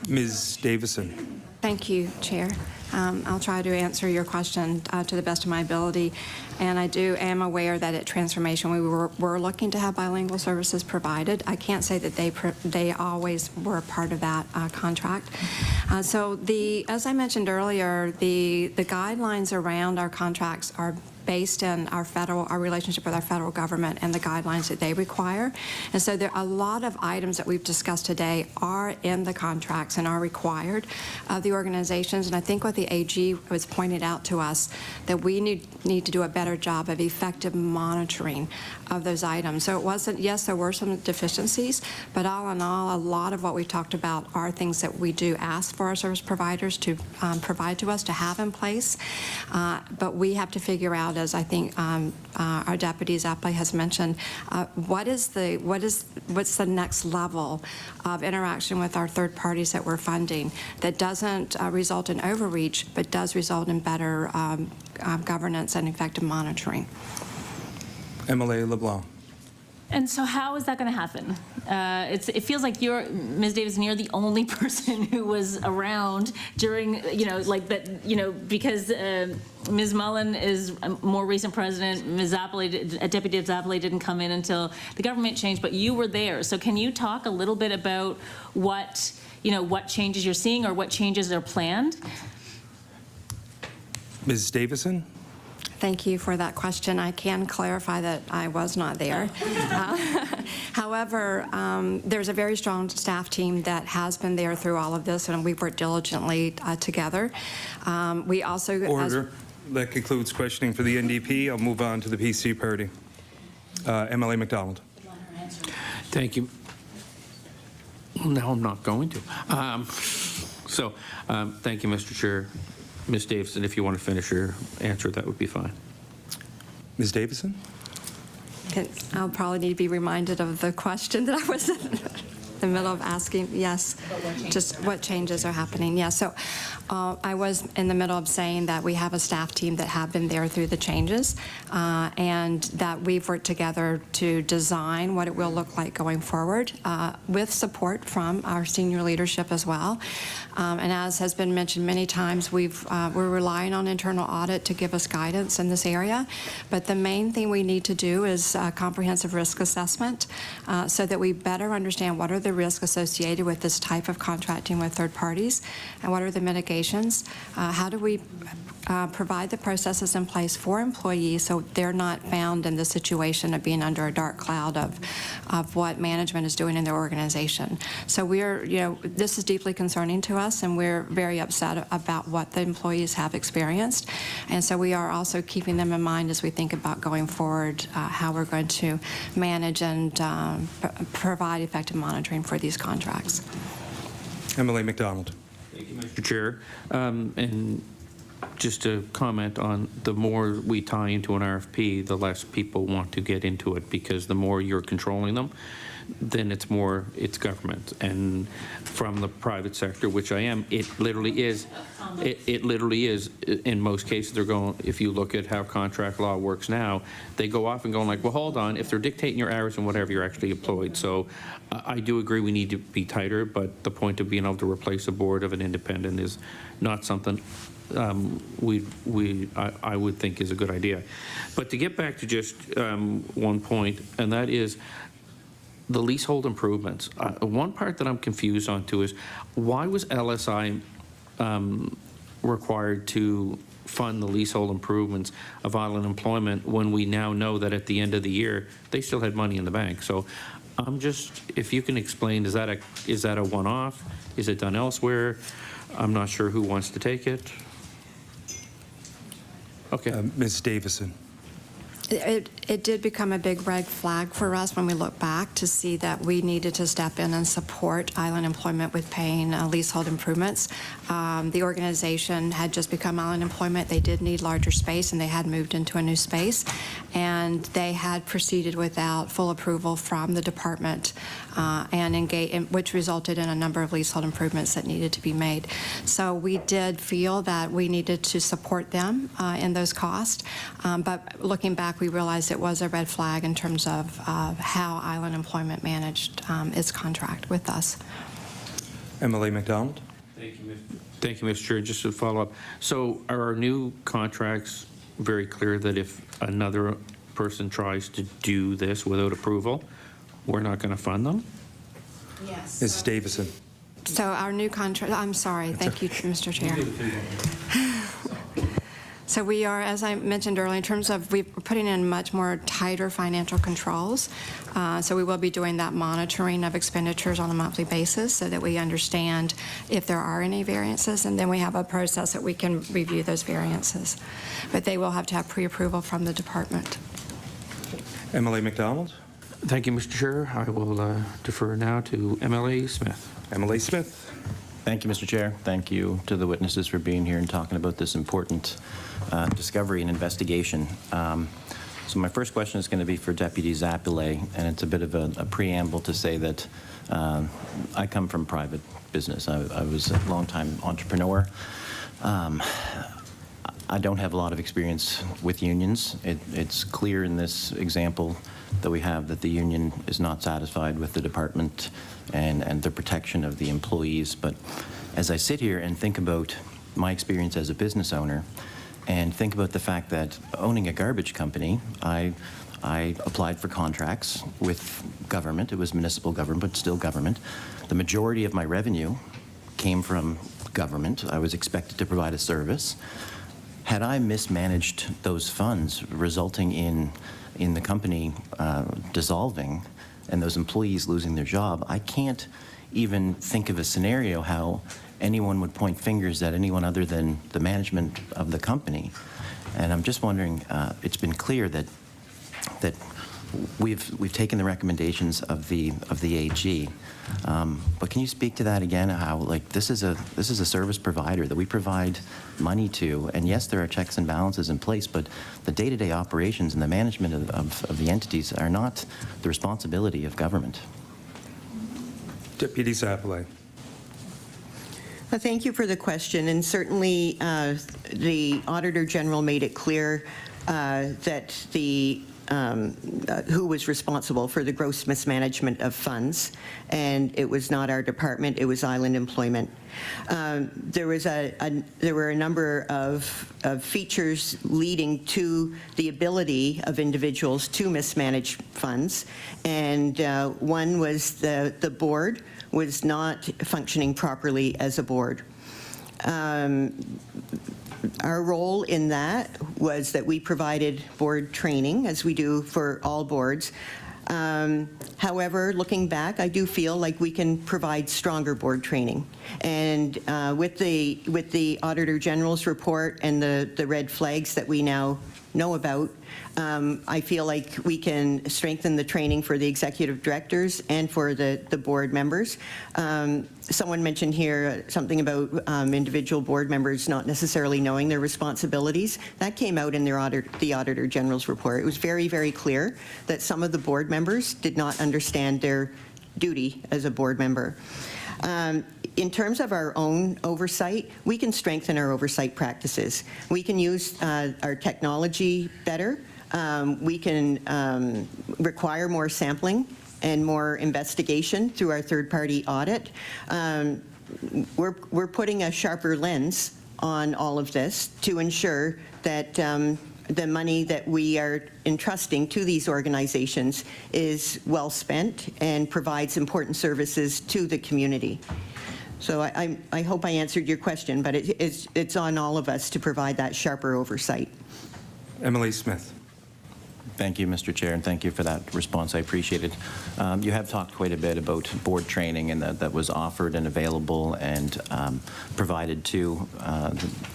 Ms. Davison. Thank you, Chair. I'll try to answer your question to the best of my ability. And I am aware that at Transformation we were looking to have bilingual services provided. I can't say that they always were a part of that contract. So as I mentioned earlier, the guidelines around our contracts are based in our relationship with our federal government and the guidelines that they require. And so there are a lot of items that we've discussed today are in the contracts and are required of the organizations. And I think what the AG was pointed out to us, that we need to do a better job of effective monitoring of those items. So it wasn't, yes, there were some deficiencies, but all in all, a lot of what we talked about are things that we do ask for our service providers to provide to us to have in place. But we have to figure out, as I think our Deputy Czapalay has mentioned, what's the next level of interaction with our third parties that we're funding that doesn't result in overreach, but does result in better governance and effective monitoring. MLA LeBlanc. And so how is that going to happen? It feels like Ms. Davison, you're the only person who was around during, because Ms. Mullen is a more recent president. Ms. Czapalay, Deputy Czapalay didn't come in until the government changed, but you were there. So can you talk a little bit about what changes you're seeing or what changes are planned? Ms. Davison? Thank you for that question. I can clarify that I was not there. However, there's a very strong staff team that has been there through all of this, and we've worked diligently together. We also... Order. That concludes questioning for the NDP. I'll move on to the PC party. MLA McDonald. Thank you. Well, now I'm not going to. Thank you, Mr. Chair. Ms. Davison, if you want to finish your answer, that would be fine. Ms. Davison? I'll probably need to be reminded of the question that I was in the middle of asking. Yes, just what changes are happening. Yeah, so I was in the middle of saying that we have a staff team that have been there through the changes and that we've worked together to design what it will look like going forward with support from our senior leadership as well. And as has been mentioned many times, we're relying on internal audit to give us guidance in this area. But the main thing we need to do is a comprehensive risk assessment so that we better understand what are the risks associated with this type of contracting with third parties and what are the mitigations. How do we provide the processes in place for employees so they're not found in the situation of being under a dark cloud of what management is doing in their organization. So this is deeply concerning to us, and we're very upset about what the employees have experienced. And so we are also keeping them in mind as we think about going forward, how we're going to manage and provide effective monitoring for these contracts. MLA McDonald. Thank you, Mr. Chair. And just to comment on, the more we tie into an RFP, the less people want to get into it, because the more you're controlling them, then it's government. And from the private sector, which I am, it literally is, in most cases, they're going, if you look at how contract law works now, they go off and go like, well, hold on, if they're dictating your hours and whatever, you're actually employed. So I do agree we need to be tighter, but the point of being able to replace a board of an independent is not something I would think is a good idea. But to get back to just one point, and that is, the leasehold improvements, one part that I'm confused on too is, why was LSI required to fund the leasehold improvements of Island Employment when we now know that at the end of the year, they still had money in the bank? So I'm just, if you can explain, is that a one-off? Is it done elsewhere? I'm not sure who wants to take it. Okay. Ms. Davison. It did become a big red flag for us when we look back to see that we needed to step in and support Island Employment with paying leasehold improvements. The organization had just become Island Employment. They did need larger space, and they had moved into a new space. And they had proceeded without full approval from the department, which resulted in a number of leasehold improvements that needed to be made. So we did feel that we needed to support them in those costs. But looking back, we realized it was a red flag in terms of how Island Employment managed its contract with us. MLA McDonald. Thank you, Mr. Chair. Just to follow up, so are our new contracts very clear that if another person tries to do this without approval, we're not going to fund them? Yes. Ms. Davison. So our new contract, I'm sorry, thank you, Mr. Chair. So we are, as I mentioned earlier, in terms of we're putting in much more tighter financial controls. So we will be doing that monitoring of expenditures on a monthly basis so that we understand if there are any variances, and then we have a process that we can review those variances. But they will have to have pre-approval from the department. MLA McDonald. Thank you, Mr. Chair. I will defer now to MLA Smith. MLA Smith. Thank you, Mr. Chair. Thank you to the witnesses for being here and talking about this important discovery and investigation. So my first question is going to be for Deputy Czapalay, and it's a bit of a preamble to say that I come from private business. I was a long-time entrepreneur. I don't have a lot of experience with unions. It's clear in this example that we have that the union is not satisfied with the department and the protection of the employees. But as I sit here and think about my experience as a business owner and think about the fact that owning a garbage company, I applied for contracts with government. It was municipal government, but still government. The majority of my revenue came from government. I was expected to provide a service. Had I mismanaged those funds, resulting in the company dissolving and those employees losing their job, I can't even think of a scenario how anyone would point fingers at anyone other than the management of the company. And I'm just wondering, it's been clear that we've taken the recommendations of the AG, but can you speak to that again? How, like, this is a service provider that we provide money to, and yes, there are checks and balances in place, but the day-to-day operations and the management of the entities are not the responsibility of government. Deputy Czapalay. Thank you for the question, and certainly the Auditor General made it clear that who was responsible for the gross mismanagement of funds, and it was not our department, it was Island Employment. There were a number of features leading to the ability of individuals to mismanage funds, and one was the board was not functioning properly as a board. Our role in that was that we provided board training, as we do for all boards. However, looking back, I do feel like we can provide stronger board training. And with the Auditor General's report and the red flags that we now know about, I feel like we can strengthen the training for the executive directors and for the board members. Someone mentioned here something about individual board members not necessarily knowing their responsibilities. That came out in the Auditor General's report. It was very, very clear that some of the board members did not understand their duty as a board member. In terms of our own oversight, we can strengthen our oversight practices. We can use our technology better. We can require more sampling and more investigation through our third-party audit. We're putting a sharper lens on all of this to ensure that the money that we are entrusting to these organizations is well spent and provides important services to the community. So I hope I answered your question, but it's on all of us to provide that sharper oversight. Emily Smith. Thank you, Mr. Chair, and thank you for that response. I appreciate it. You have talked quite a bit about board training and that was offered and available and provided to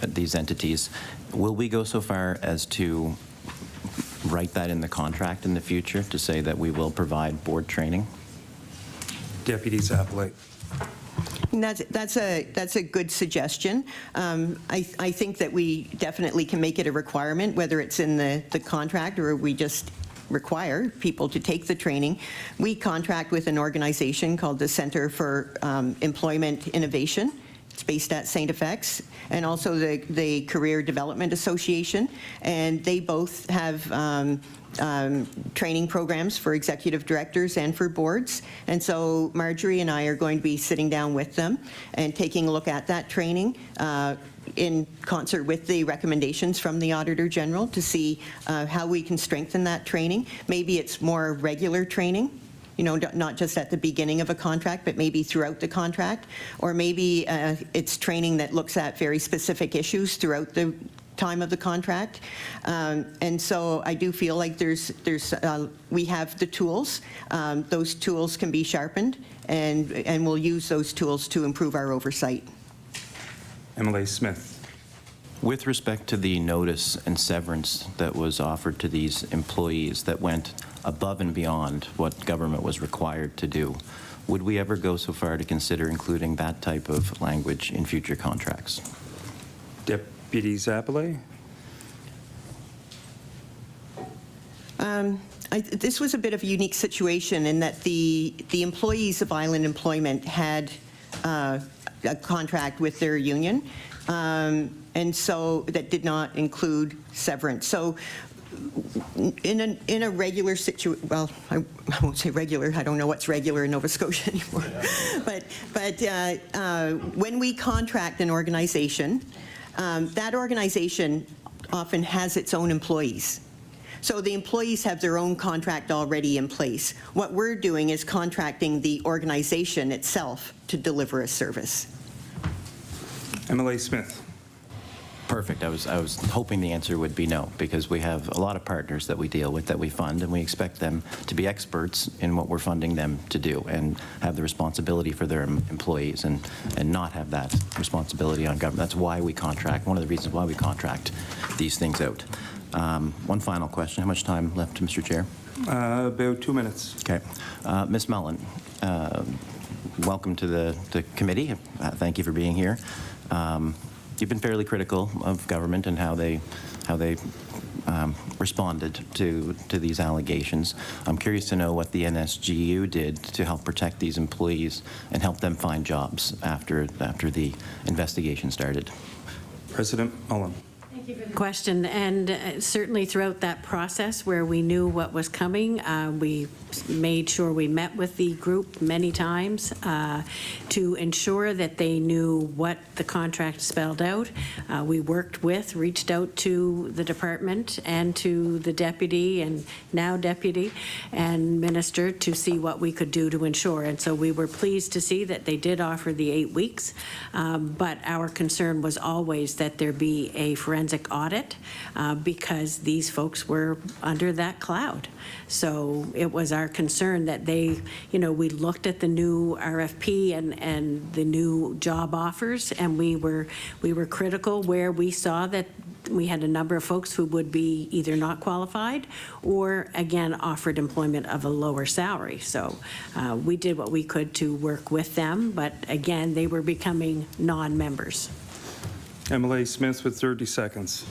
these entities. Will we go so far as to write that in the contract in the future to say that we will provide board training? Deputy Czapalay. That's a good suggestion. I think that we definitely can make it a requirement, whether it's in the contract or we just require people to take the training. We contract with an organization called the Center for Employment Innovation. It's based at St. FX, and also the Career Development Association, and they both have training programs for executive directors and for boards. And so Marjorie and I are going to be sitting down with them and taking a look at that training in concert with the recommendations from the Auditor General to see how we can strengthen that training. Maybe it's more regular training, you know, not just at the beginning of a contract, but maybe throughout the contract, or maybe it's training that looks at very specific issues throughout the time of the contract. And so I do feel like we have the tools. Those tools can be sharpened, and we'll use those tools to improve our oversight. Emily Smith. With respect to the notice and severance that was offered to these employees that went above and beyond what government was required to do, would we ever go so far to consider including that type of language in future contracts? Deputy Czapalay. This was a bit of a unique situation in that the employees of Island Employment had a contract with their union, and so that did not include severance. So in a regular situation, well, I won't say regular, I don't know what's regular in Nova Scotia anymore, but when we contract an organization, that organization often has its own employees. So the employees have their own contract already in place. What we're doing is contracting the organization itself to deliver a service. Emily Smith. Perfect. I was hoping the answer would be no, because we have a lot of partners that we deal with, that we fund, and we expect them to be experts in what we're funding them to do and have the responsibility for their employees and not have that responsibility on government. That's why we contract, one of the reasons why we contract these things out. One final question. How much time left, Mr. Chair? About 2 minutes. Okay. Ms. Mullen, welcome to the committee. Thank you for being here. You've been fairly critical of government and how they responded to these allegations. I'm curious to know what the NSGU did to help protect these employees and help them find jobs after the investigation started. President Mullen. Thank you for the question. And certainly throughout that process where we knew what was coming, we made sure we met with the group many times to ensure that they knew what the contract spelled out. We reached out to the department and to the deputy and now deputy and minister to see what we could do to ensure. And so we were pleased to see that they did offer the 8 weeks, but our concern was always that there be a forensic audit because these folks were under that cloud. So it was our concern that we looked at the new RFP and the new job offers, and we were critical where we saw that we had a number of folks who would be either not qualified or, again, offered employment of a lower salary. So we did what we could to work with them, but again, they were becoming non-members. Emily Smith with 30 seconds.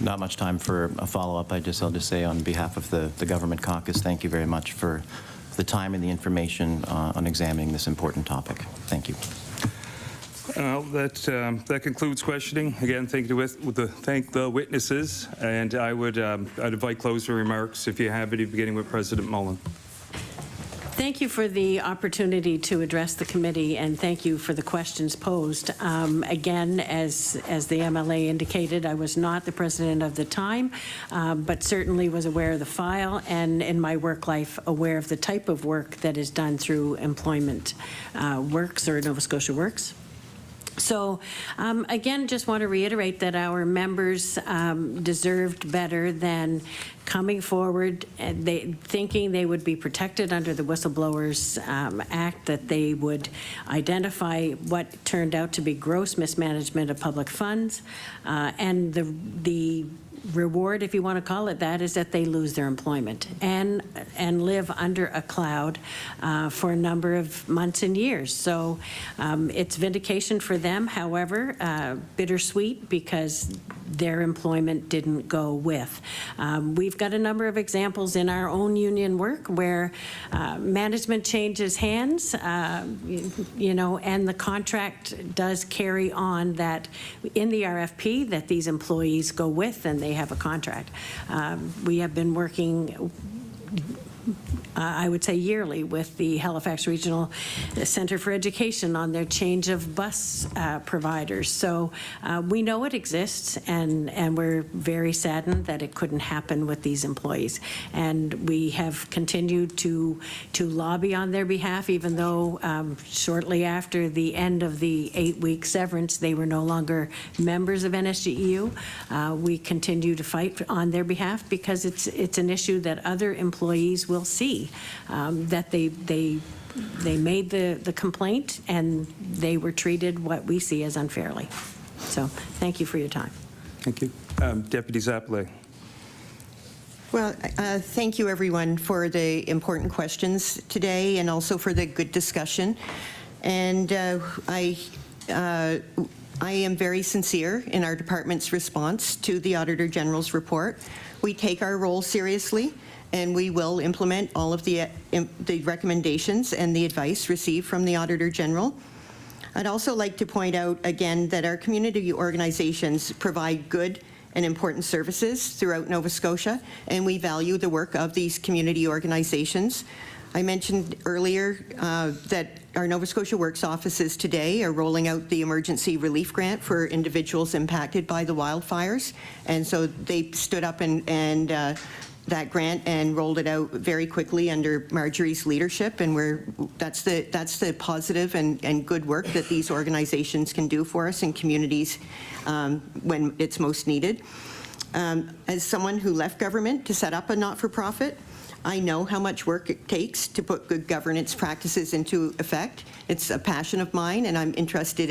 Not much time for a follow-up. I'll just say on behalf of the Government Caucus, thank you very much for the time and the information on examining this important topic. Thank you. That concludes questioning. Again, thank the witnesses, and I'd invite closing remarks if you have any, beginning with President Mullen. Thank you for the opportunity to address the committee, and thank you for the questions posed. Again, as the MLA indicated, I was not the president of the time, but certainly was aware of the file and in my work life aware of the type of work that is done through Employment Works or Nova Scotia Works. So again, just want to reiterate that our members deserved better than coming forward and thinking they would be protected under the Whistleblowers Act, that they would identify what turned out to be gross mismanagement of public funds, and the reward, if you want to call it that, is that they lose their employment and live under a cloud for a number of months and years. So it's vindication for them, however, bittersweet because their employment didn't go with. We've got a number of examples in our own union work where management changes hands, you know, and the contract does carry on that in the RFP that these employees go with and they have a contract. We have been working I would say yearly with the Halifax Regional Centre for Education on their change of bus providers. So we know it exists, and we're very saddened that it couldn't happen with these employees. And we have continued to lobby on their behalf, even though shortly after the end of the 8-week severance, they were no longer members of NSGEU. We continue to fight on their behalf because it's an issue that other employees will see, that they made the complaint and they were treated what we see as unfairly. So thank you for your time. Thank you. Deputy Czapalay. Well, thank you everyone for the important questions today and also for the good discussion. And I am very sincere in our department's response to the Auditor General's report. We take our role seriously, and we will implement all of the recommendations and the advice received from the Auditor General. I'd also like to point out again that our community organizations provide good and important services throughout Nova Scotia, and we value the work of these community organizations. I mentioned earlier that our Nova Scotia Works offices today are rolling out the emergency relief grant for individuals impacted by the wildfires, and so they stood up and that grant and rolled it out very quickly under Marjorie's leadership, and that's the positive and good work that these organizations can do for us in communities when it's most needed. As someone who left government to set up a not-for-profit, I know how much work it takes to put good governance practices into effect. It's a passion of mine, and I'm interested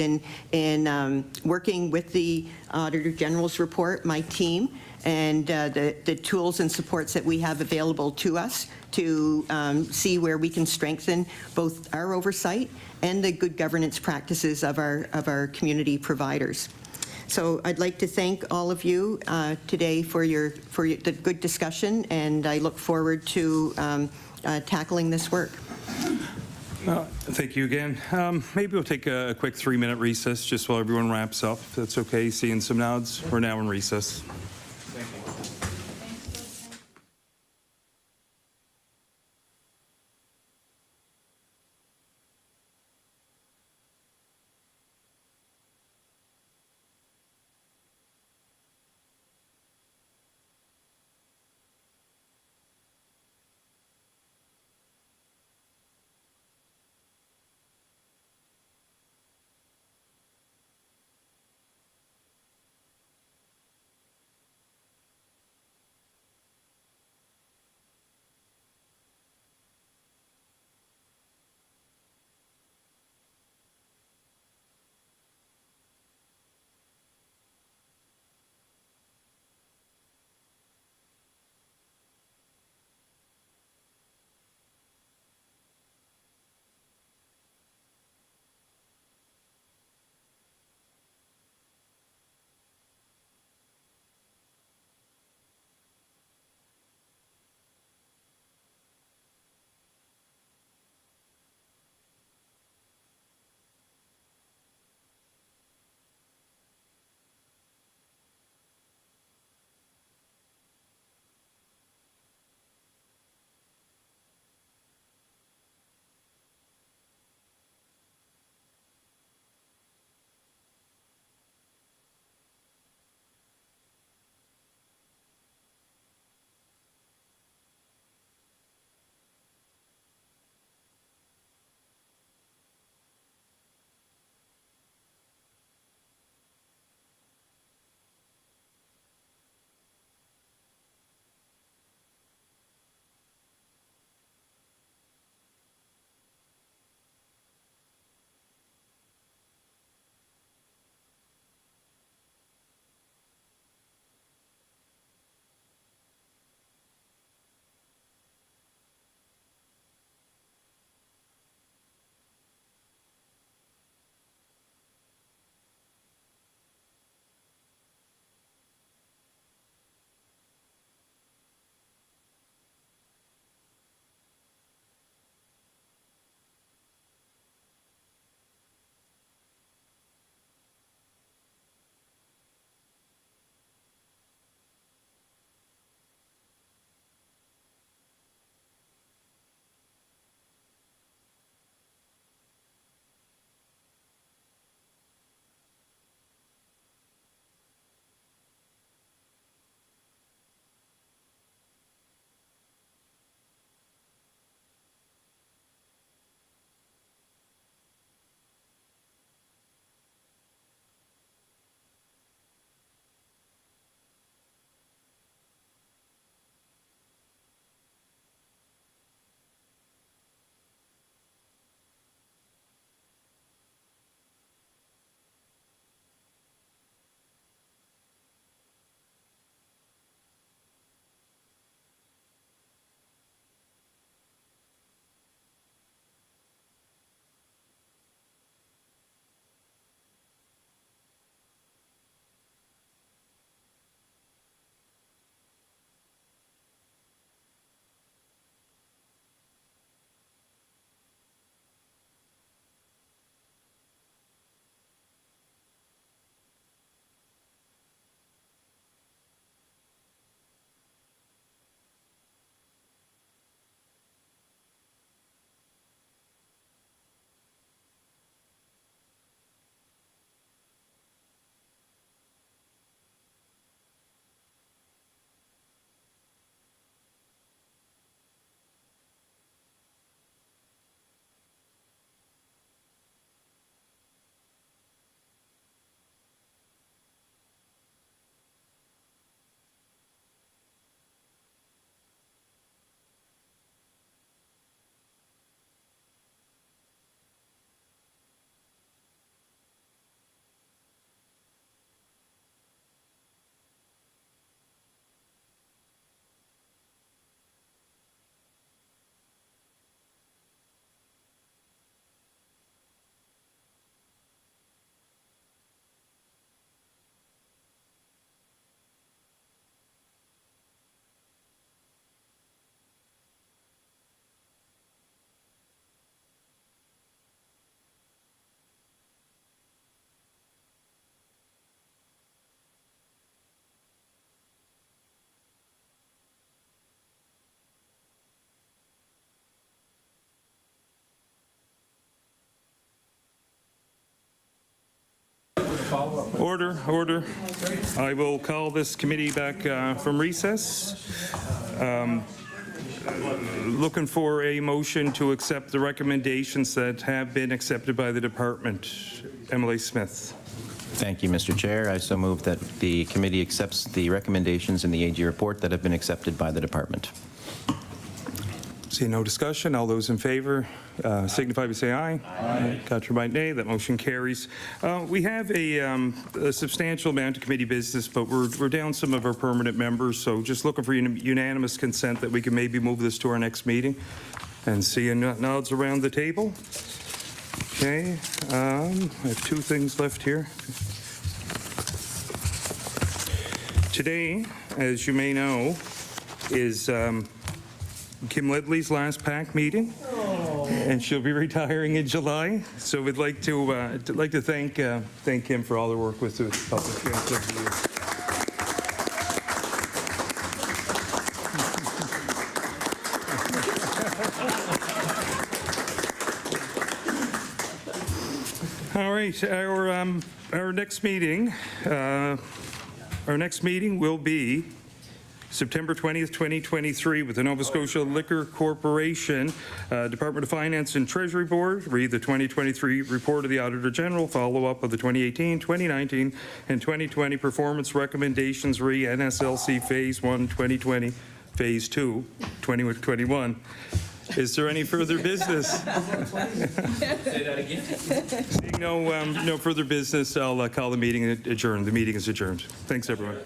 in working with the Auditor General's report, my team, and the tools and supports that we have available to us to see where we can strengthen both our oversight and the good governance practices of our community providers. So I'd like to thank all of you today for the good discussion, and I look forward to tackling this work. Thank you again. Maybe we'll take a quick 3-minute recess just while everyone wraps up, if that's okay. Seeing some nods. We're now in recess. Order, order. I will call this committee back from recess. Looking for a motion to accept the recommendations that have been accepted by the department. Emily Smith. Thank you, Mr. Chair. I so move that the committee accepts the recommendations in the AG report that have been accepted by the department. See no discussion. All those in favor signify by saying aye. Aye. Contrary by nay. That motion carries. We have a substantial amount of committee business, but we're down some of our permanent members, so just looking for unanimous consent that we can maybe move this to our next meeting. And seeing nods around the table. Okay, I have two things left here. Today, as you may know, is Kim Ledley's last PAC meeting, and she'll be retiring in July. So we'd like to thank Kim for all her work with the public transit over the years. All right, our next meeting will be September 20th, 2023, with the Nova Scotia Liquor Corporation, Department of Finance and Treasury Board. Read the 2023 report of the Auditor General, follow up of the 2018, 2019, and 2020 performance recommendations, re NSLC Phase 1, 2020, Phase 2, 2021. Is there any further business? Say that again. Seeing no further business, I'll call the meeting adjourned. The meeting is adjourned. Thanks, everyone.